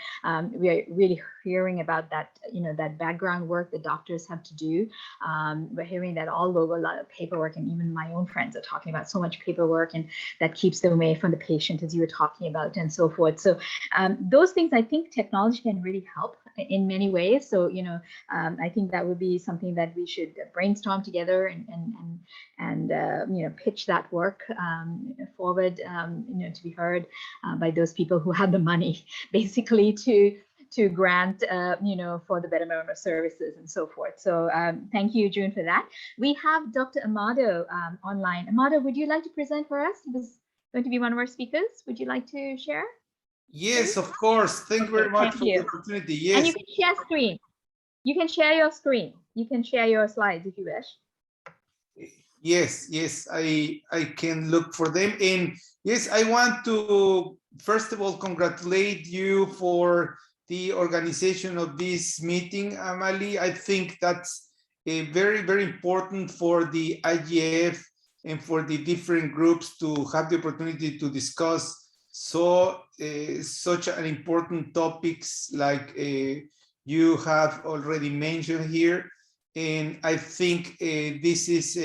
We are really hearing about that, that background work that doctors have to do. We're hearing that all over, a lot of paperwork, and even my own friends are talking about so much paperwork, and that keeps them away from the patient, as you were talking about, and so forth. So those things, I think technology can really help in many ways. So, I think that would be something that we should brainstorm together and pitch that work forward, to be heard by those people who have the money, basically to grant, for the betterment of services and so forth. So thank you, June, for that. We have Dr. Amado online. Amado, would you like to present for us? This is going to be one of our speakers. Would you like to share? Yes, of course. Thank you very much for the opportunity. Yes. And you can share screen. You can share your screen. You can share your slides if you wish. Yes, I can look for them. And yes, I want to, first of all, congratulate you for the organization of this meeting, Amalie. I think that's very, very important for the IGF and for the different groups to have the opportunity to discuss such an important topics like you have already mentioned here. And I think this is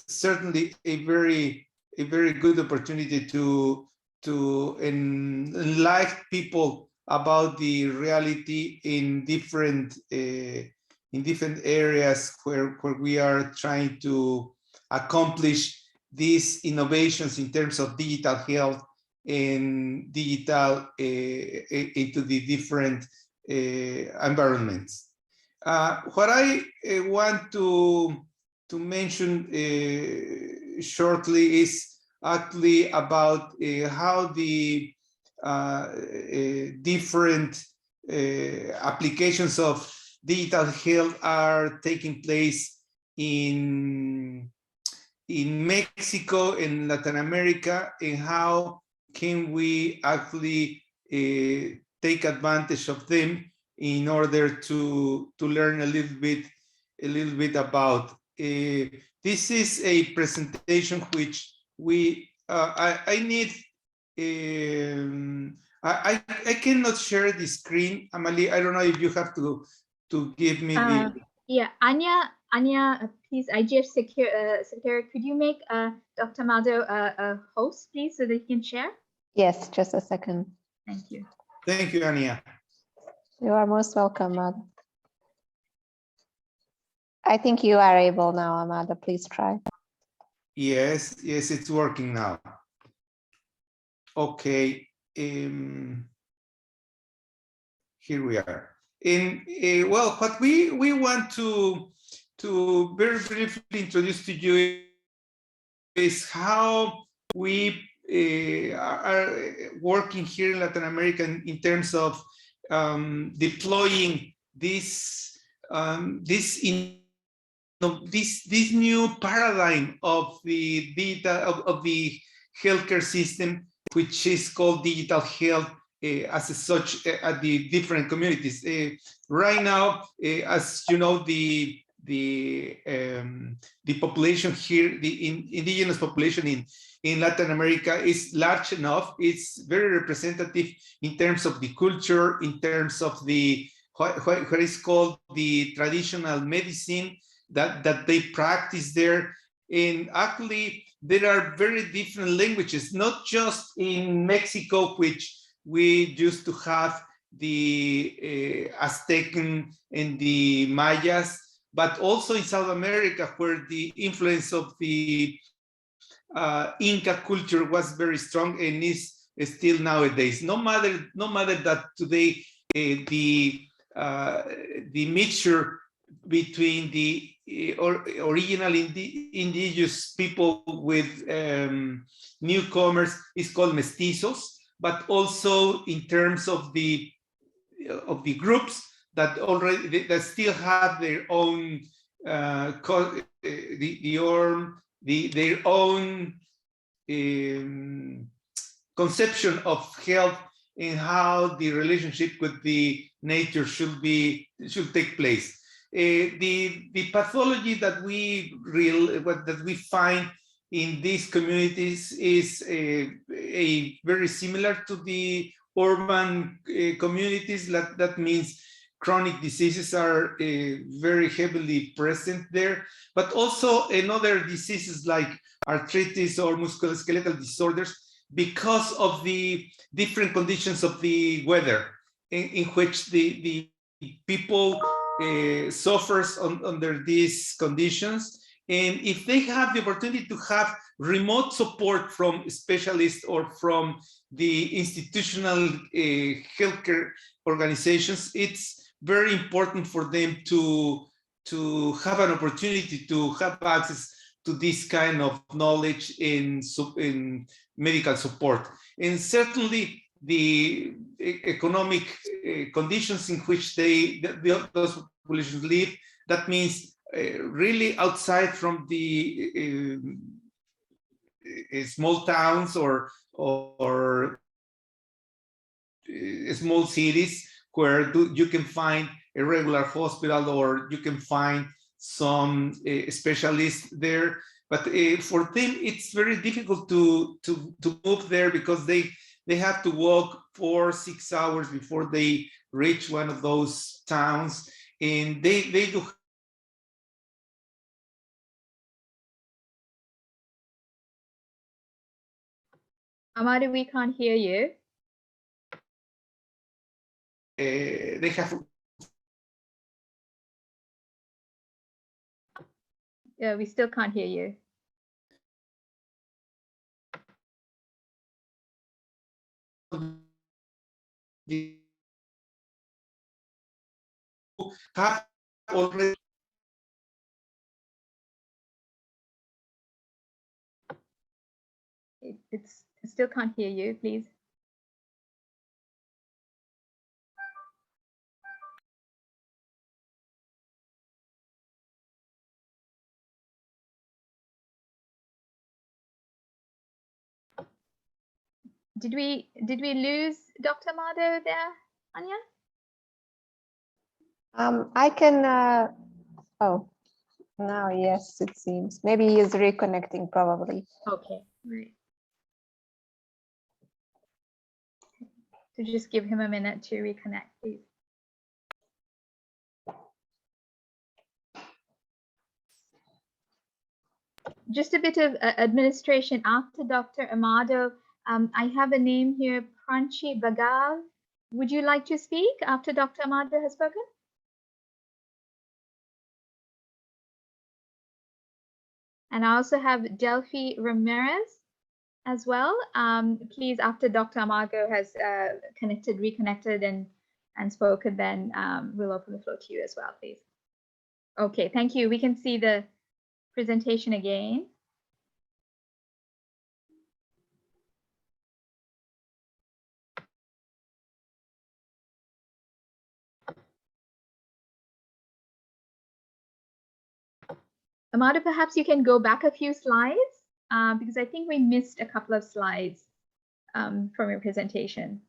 certainly a very good opportunity to enlighten people about the reality in different areas where we are trying to accomplish these innovations in terms of digital health and digital into the different environments. What I want to mention shortly is actually about how the different applications of digital health are taking place in Mexico and Latin America, and how can we actually take advantage of them in order to learn a little bit about. This is a presentation which I need. I cannot share the screen, Amalie. I don't know if you have to give me the. Yeah, Anya, please, IGF Secretary, could you make Dr. Amado a host, please, so that he can share? Yes, just a second. Thank you. Thank you, Anya. You are most welcome, Amado. I think you are able now, Amado. Please try. Yes, it's working now. Okay. Here we are. And well, what we want to very briefly introduce to you is how we are working here in Latin America in terms of deploying this new paradigm of the data of the healthcare system, which is called digital health as such at the different communities. Right now, as you know, the population here, the indigenous population in Latin America is large enough. It's very representative in terms of the culture, in terms of the what is called the traditional medicine that they practice there. And actually, there are very different languages, not just in Mexico, which we used to have the Aztecan and the Mayas, but also in South America, where the influence of the Inca culture was very strong and is still nowadays. No matter that today the mixture between the original indigenous people with newcomers is called mestizos, but also in terms of the groups that still have their own their own conception of health and how the relationship with the nature should take place. the pathology that we find in these communities is very similar to the urban communities. That means chronic diseases are very heavily present there, but also another diseases like arthritis or musculoskeletal disorders because of the different conditions of the weather in which the people suffers under these conditions. And if they have the opportunity to have remote support from specialists or from the institutional healthcare organizations, it's very important for them to have an opportunity to have access to this kind of knowledge in medical support. And certainly the economic conditions in which those populations live, that means really outside from the small towns or small cities where you can find a regular hospital or you can find some specialists there. But for them, it's very difficult to move there because they have to walk 4 or 6 hours before they reach one of those towns, and they do. Amado, we can't hear you. They have. Yeah, we still can't hear you. Have already. I still can't hear you, please. Did we lose Dr. Amado there, Anya? I can, oh, now, yes, it seems. Maybe he is reconnecting probably. Okay, right. So just give him a minute to reconnect, please. Just a bit of administration after Dr. Amado. I have a name here, Pranchi Bagal. Would you like to speak after Dr. Amado has spoken? And I also have Delphi Ramirez as well. Please, after Dr. Amado has reconnected and spoken, then we'll open the floor to you as well, please. Okay, thank you. We can see the presentation again. Amado, perhaps you can go back a few slides because I think we missed a couple of slides from your presentation.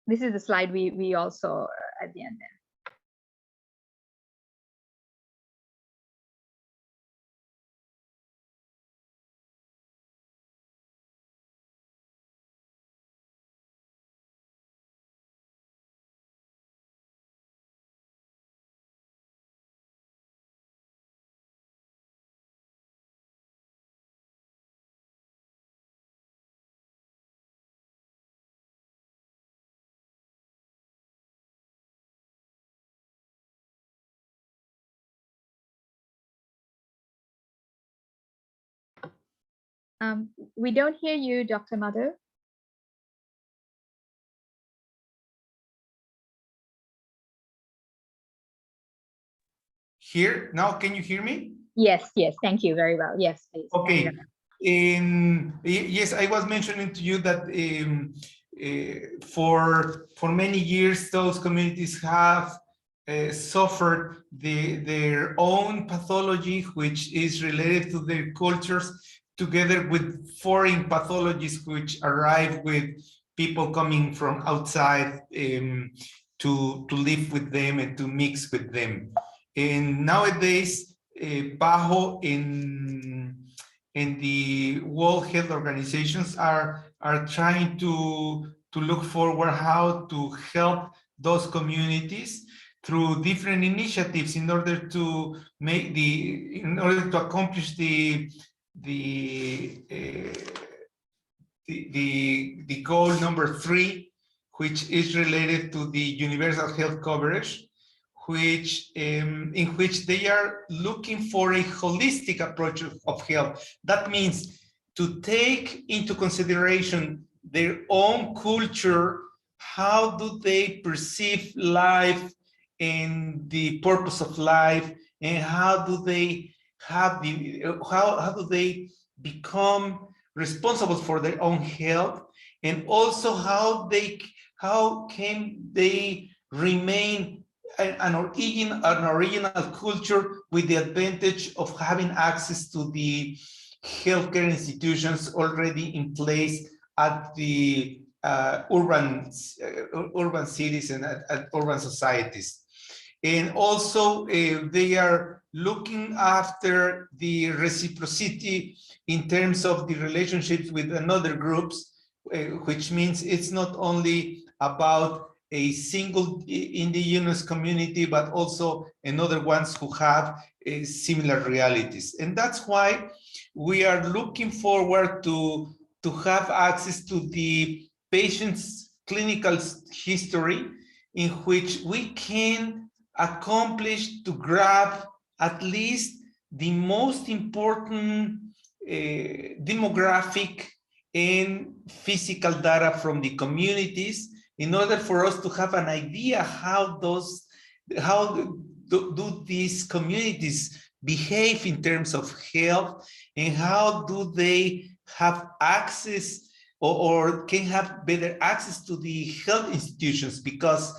This is the slide we also at the end there. We don't hear you, Dr. Amado. Here now, can you hear me? Yes, yes, thank you very well. Yes, please. Okay. Yes, I was mentioning to you that for many years, those communities have suffered their own pathology, which is related to their cultures, together with foreign pathologies which arrive with people coming from outside to live with them and to mix with them. And nowadays, PAHO and the World Health Organizations are trying to look forward how to help those communities through different initiatives in order to accomplish the goal number 3, which is related to the universal health coverage, in which they are looking for a holistic approach of health. That means to take into consideration their own culture, how do they perceive life and the purpose of life, and how do they have how do they become responsible for their own health, and also how can they remain an original culture with the advantage of having access to the healthcare institutions already in place at the urban cities and at urban societies. And also they are looking after the reciprocity in terms of the relationships with another groups, which means it's not only about a single indigenous community, but also another ones who have similar realities. And that's why we are looking forward to have access to the patient's clinical history, in which we can accomplish to grab at least the most important demographic and physical data from the communities, in order for us to have an idea how do these communities behave in terms of health, and how do they have access or can have better access to the health institutions, because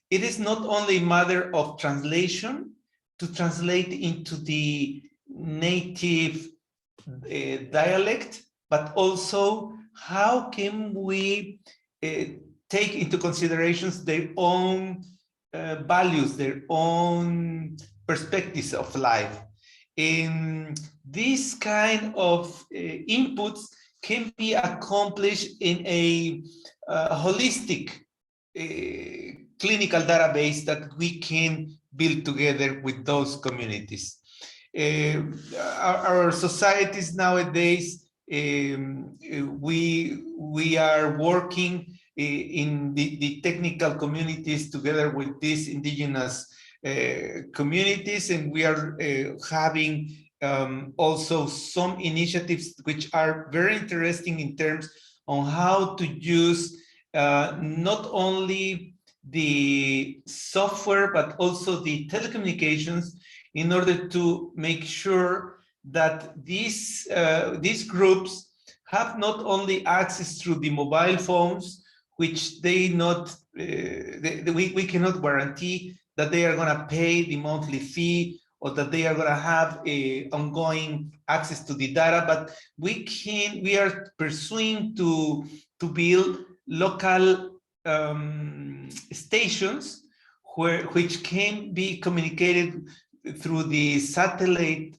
it is not only a matter of translation to translate into the native dialect, but also how can we take into considerations their own values, their own perspectives of life. And this kind of inputs can be accomplished in a holistic clinical database that we can build together with those communities. Our societies nowadays, we are working in the technical communities together with these indigenous communities, and we are having also some initiatives which are very interesting in terms on how to use not only the software but also the telecommunications in order to make sure that these groups have not only access through the mobile phones, which we cannot guarantee that they are going to pay the monthly fee or that they are going to have a ongoing access to the data, but we are pursuing to build local stations which can be communicated through the satellite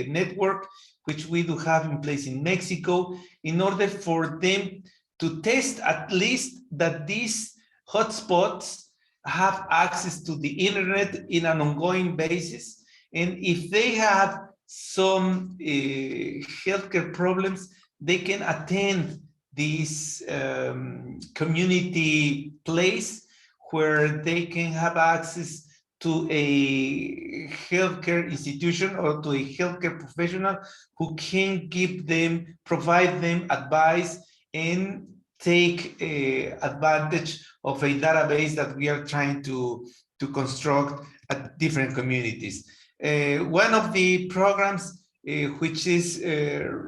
network, which we do have in place in Mexico, in order for them to test at least that these hotspots have access to the internet in an ongoing basis. And if they have some healthcare problems, they can attend this community place where they can have access to a healthcare institution or to a healthcare professional who can provide them advice and take advantage of a database that we are trying to construct at different communities. One of the programs which is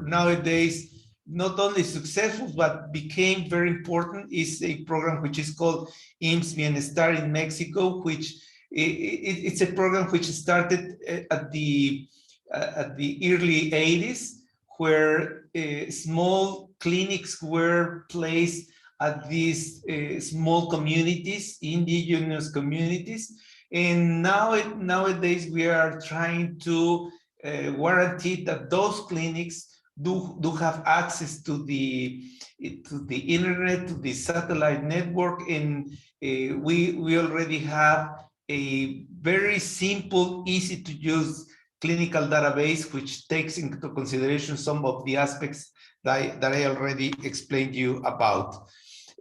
nowadays not only successful, but became very important is a program which is called IMSS Bienestar in Mexico, which it's a program which started at the early 80s, where small clinics were placed at these small communities, indigenous communities. And nowadays we are trying to guarantee that those clinics do have access to the internet, to the satellite network, and we already have a very simple, easy to use clinical database, which takes into consideration some of the aspects that I already explained you about.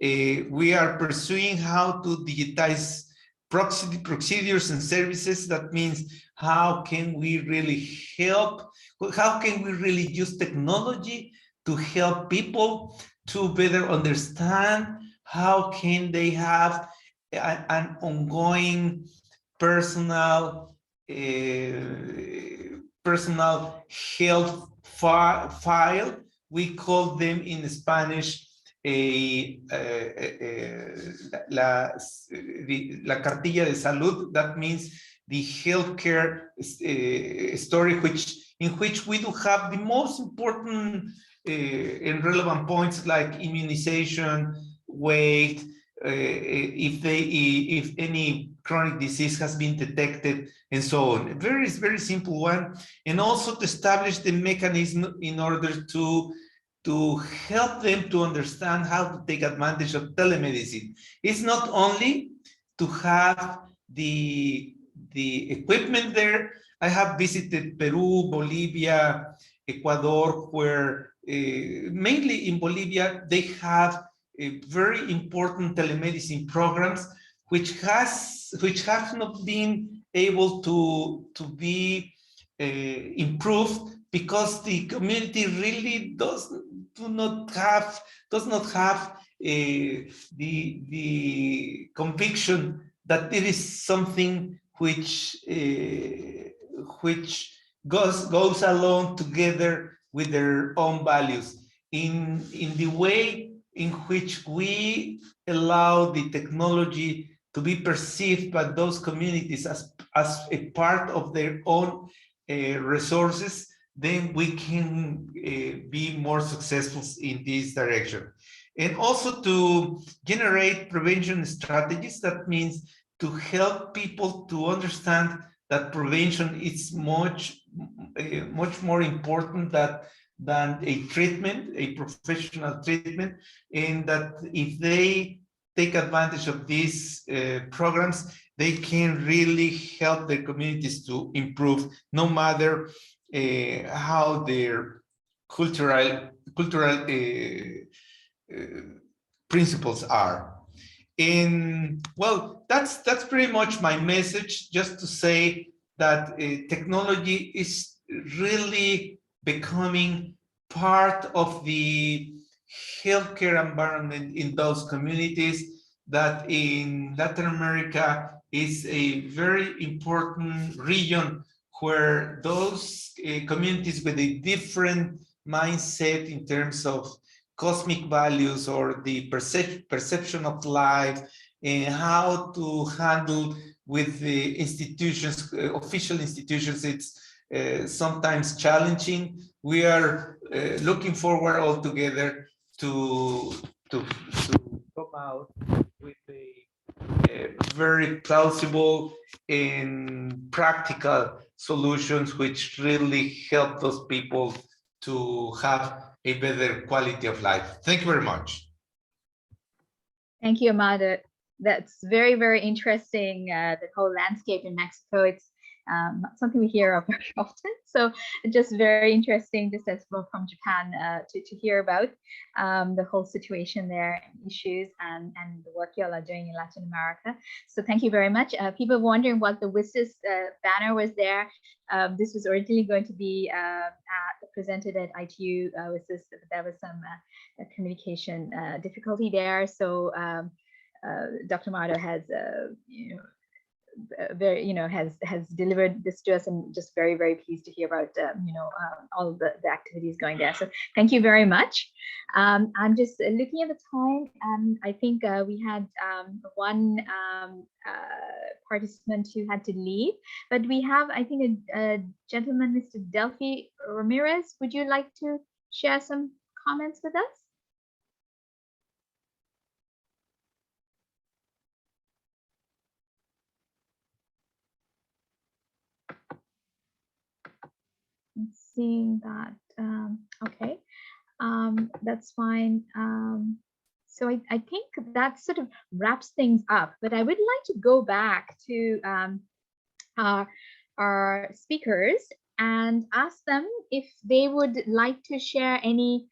We are pursuing how to digitize procedures and services. That means how can we really help, how can we really use technology to help people to better understand how can they have an ongoing personal health file. We call them in Spanish la cartilla de salud. That means the healthcare story, in which we do have the most important and relevant points like immunization, weight, if any chronic disease has been detected, and so on. A very simple one, and also to establish the mechanism in order to help them to understand how to take advantage of telemedicine. It's not only to have the equipment there. I have visited Peru, Bolivia, Ecuador, where mainly in Bolivia, they have very important telemedicine programs, which have not been able to be improved because the community really does not have the conviction that it is something which goes along together with their own values. In the way in which we allow the technology to be perceived by those communities as a part of their own resources, then we can be more successful in this direction. And also to generate prevention strategies. That means to help people to understand that prevention is much more important than a treatment, a professional treatment, and that if they take advantage of these programs, they can really help their communities to improve, no matter how their cultural principles are. And well, that's pretty much my message, just to say that technology is really becoming part of the healthcare environment in those communities, that in Latin America is a very important region where those communities with a different mindset in terms of cosmic values or the perception of life and how to handle with the institutions, official institutions, it's sometimes challenging. We are looking forward all together to come out with a very plausible and practical solutions which really help those people to have a better quality of life. Thank you very much. Thank you, Amado. That's very, very interesting. The whole landscape in Mexico, it's not something we hear of very often. So just very interesting, just as well from Japan, to hear about the whole situation there, issues, and the work you all are doing in Latin America. So thank you very much. People wondering what the WSIS banner was there. This was originally going to be presented at ITU WSIS. There was some communication difficulty there. So Dr. Mardo has very, has delivered this to us, and just very, very pleased to hear about, all the activities going there. So thank you very much. I'm just looking at the time. I think we had one participant who had to leave, but we have, I think, a gentleman, Mr. Delphi Ramirez. Would you like to share some comments with us? Seeing that, okay, that's fine. So I think that sort of wraps things up, but I would like to go back to our speakers and ask them if they would like to share any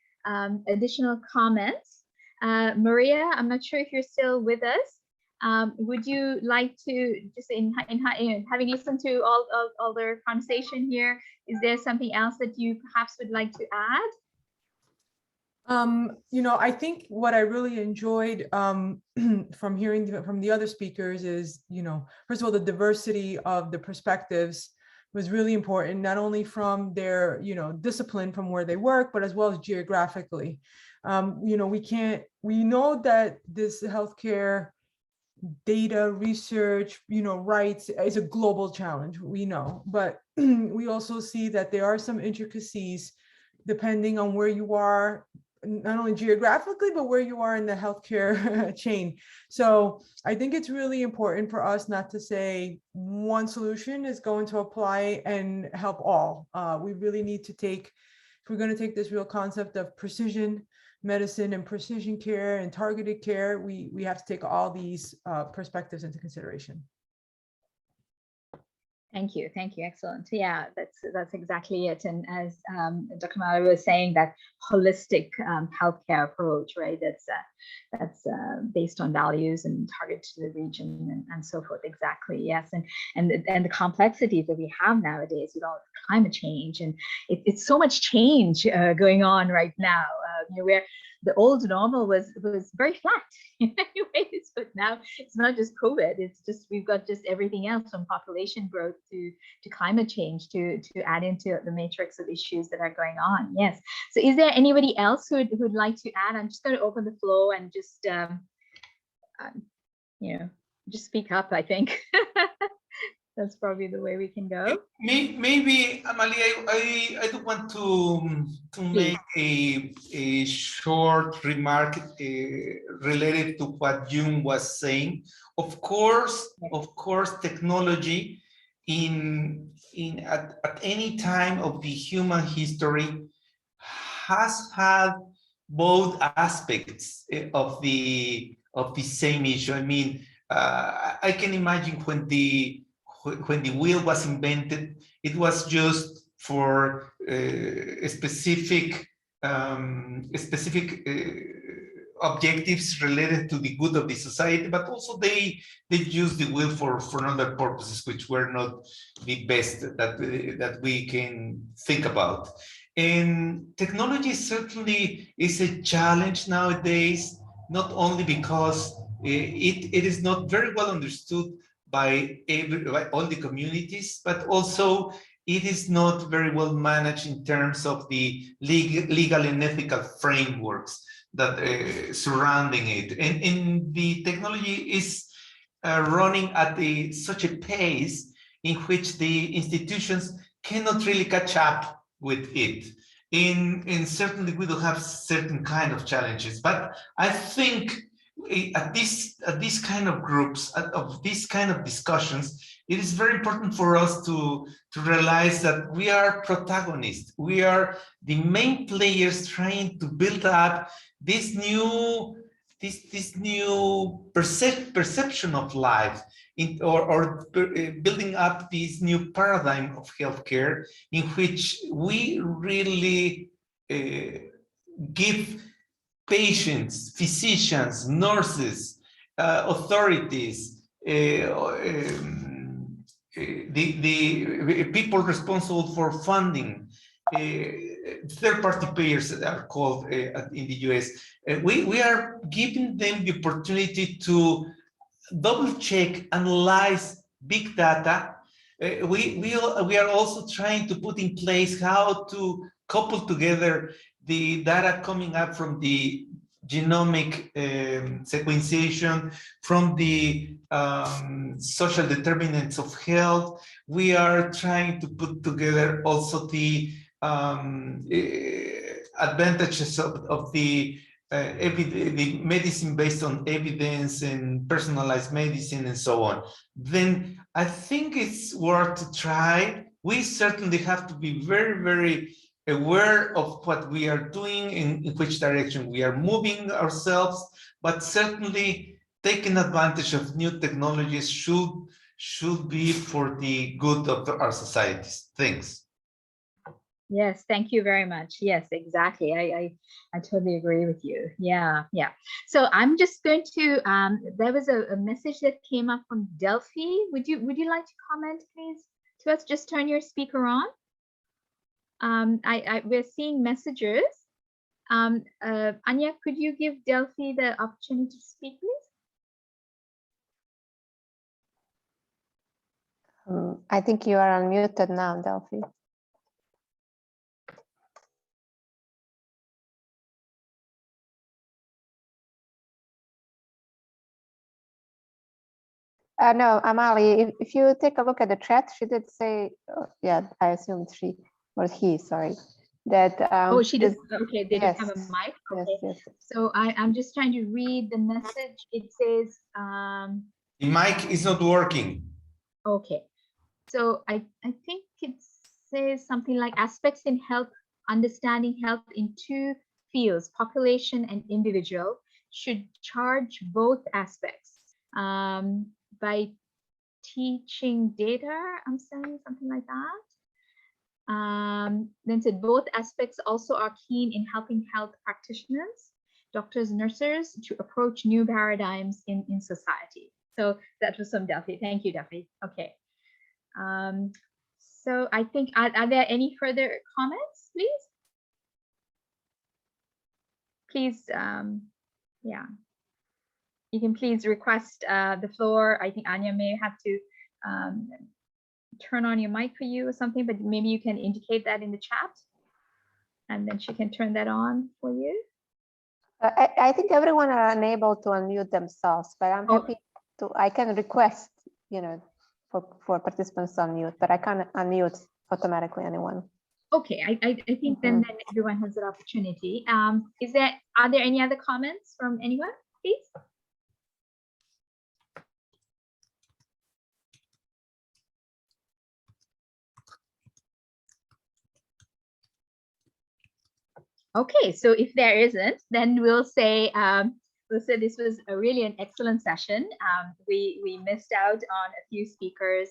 additional comments. Maria, I'm not sure if you're still with us. Would you like to, just in having listened to all their conversation here, is there something else that you perhaps would like to add? I think what I really enjoyed from hearing from the other speakers is, first of all, the diversity of the perspectives was really important, not only from their, discipline from where they work, but as well as geographically. We know that this healthcare data research, rights is a global challenge, we know, but we also see that there are some intricacies depending on where you are, not only geographically, but where you are in the healthcare chain. So I think it's really important for us not to say one solution is going to apply and help all. We really need to take, if we're going to take this real concept of precision medicine and precision care and targeted care, we have to take all these perspectives into consideration. Thank you. Excellent. Yeah, that's exactly it. And as Dr. Mali was saying, that holistic healthcare approach, right? That's based on values and targeted to the region and so forth. Exactly. Yes. And the complexities that we have nowadays with all climate change, and it's so much change going on right now. Where the old normal was very flat in many ways, but now it's not just COVID, it's just, we've got just everything else from population growth to climate change to add into the matrix of issues that are going on. Yes. So is there anybody else who'd like to add? I'm just going to open the floor and just, just speak up, I think. That's probably the way we can go. Maybe, Amalie, I do want to make a short remark related to what Jung was saying. Of course, technology at any time of the human history has had both aspects of the same issue. I mean, I can imagine when the wheel was invented, it was just for specific objectives related to the good of the society, but also they used the wheel for other purposes, which were not the best that we can think about. And technology certainly is a challenge nowadays, not only because it is not very well understood by all the communities, but also it is not very well managed in terms of the legal and ethical frameworks that surrounding it. And the technology is running at such a pace in which the institutions cannot really catch up with it. And certainly we do have certain kind of challenges, but I think at these kind of groups, of these kind of discussions, it is very important for us to realize that we are protagonists. We are the main players trying to build up this new perception of life, or building up this new paradigm of healthcare in which we really give patients, physicians, nurses, authorities, the people responsible for funding, third-party payers that are called in the US. We are giving them the opportunity to double-check, analyze big data. We are also trying to put in place how to couple together the data coming up from the genomic sequenciation, from the social determinants of health. We are trying to put together also the advantages of the medicine based on evidence and personalized medicine and so on. Then I think it's worth to try. We certainly have to be very, very aware of what we are doing, in which direction we are moving ourselves, but certainly taking advantage of new technologies should be for the good of our societies. Thanks. Yes, thank you very much. Yes, exactly. I totally agree with you. Yeah. So I'm just going to, there was a message that came up from Delphi. Would you like to comment, please, to us? Just turn your speaker on. We're seeing messages. Anya, could you give Delphi the opportunity to speak, please? I think you are unmuted now, Delphi. No, Amali, if you take a look at the chat, she did say, yeah, I assumed she or he, sorry, that. Oh, she does. Okay, they yes, don't have a mic. Okay. Yes. So I'm just trying to read the message. It says. The mic is not working. Okay. So I think it says something like aspects in health, understanding health in two fields, population and individual, should charge both aspects by teaching data. I'm saying something like that. Then said both aspects also are keen in helping health practitioners, doctors, nurses to approach new paradigms in society. So that was from Delphi. Thank you, Delphi. Okay. So I think, are there any further comments, please? Please, yeah. You can please request the floor. I think Anya may have to turn on your mic for you or something, but maybe you can indicate that in the chat and then she can turn that on for you. I think everyone are unable to unmute themselves, but I'm happy to, I can request, you know, for participants to unmute, but I can't unmute automatically anyone. Okay, I think then everyone has that opportunity. Are there any other comments from anyone, please? Okay, so if there isn't, then we'll say this was really an excellent session. We missed out on a few speakers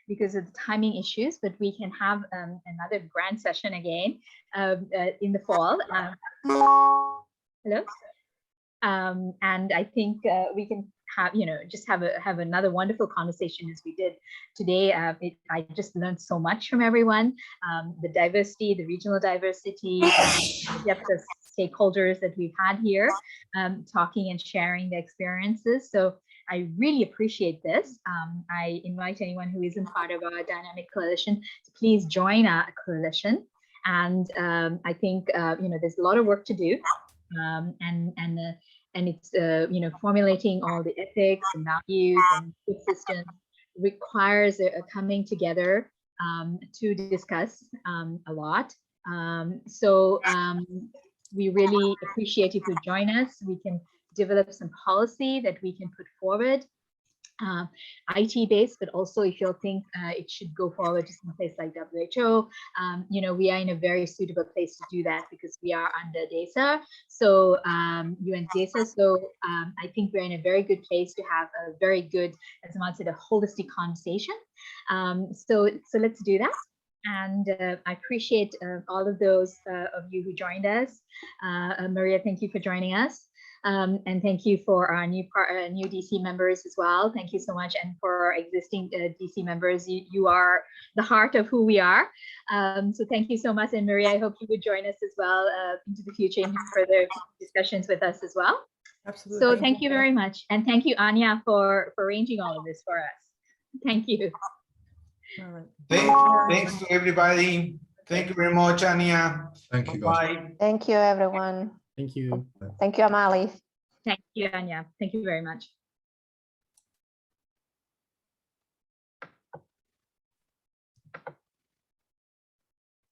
because of the timing issues, but we can have another grand session again in the fall. Hello. And I think we can have, just have another wonderful conversation as we did today. I just learned so much from everyone, the diversity, the regional diversity, the depth of stakeholders that we've had here, talking and sharing the experiences. So I really appreciate this. I invite anyone who isn't part of our dynamic coalition to please join our coalition. And I think, there's a lot of work to do. And it's formulating all the ethics and values and systems requires a coming together to discuss a lot. So we really appreciate if you join us. We can develop some policy that we can put forward, IT based, but also if you think it should go forward to some place like WHO, we are in a very suitable place to do that because we are under DESA, so UN DESA. So I think we're in a very good place to have a very good, as Ahmad said, a holistic conversation. So let's do that. And I appreciate all of those of you who joined us. Maria, thank you for joining us. And thank you for our new DC members as well. Thank you so much. And for our existing DC members, you are the heart of who we are. So thank you so much. And Maria, I hope you would join us as well into the future in further discussions with us as well. Absolutely. So thank you very much. And thank you, Anya, for arranging all of this for us. Thank you. All right. Thanks to everybody. Thank you very much, Anya. Thank you, guys. Bye. Thank you, everyone. Thank you. Thank you, Amali. Thank you, Anya. Thank you very much.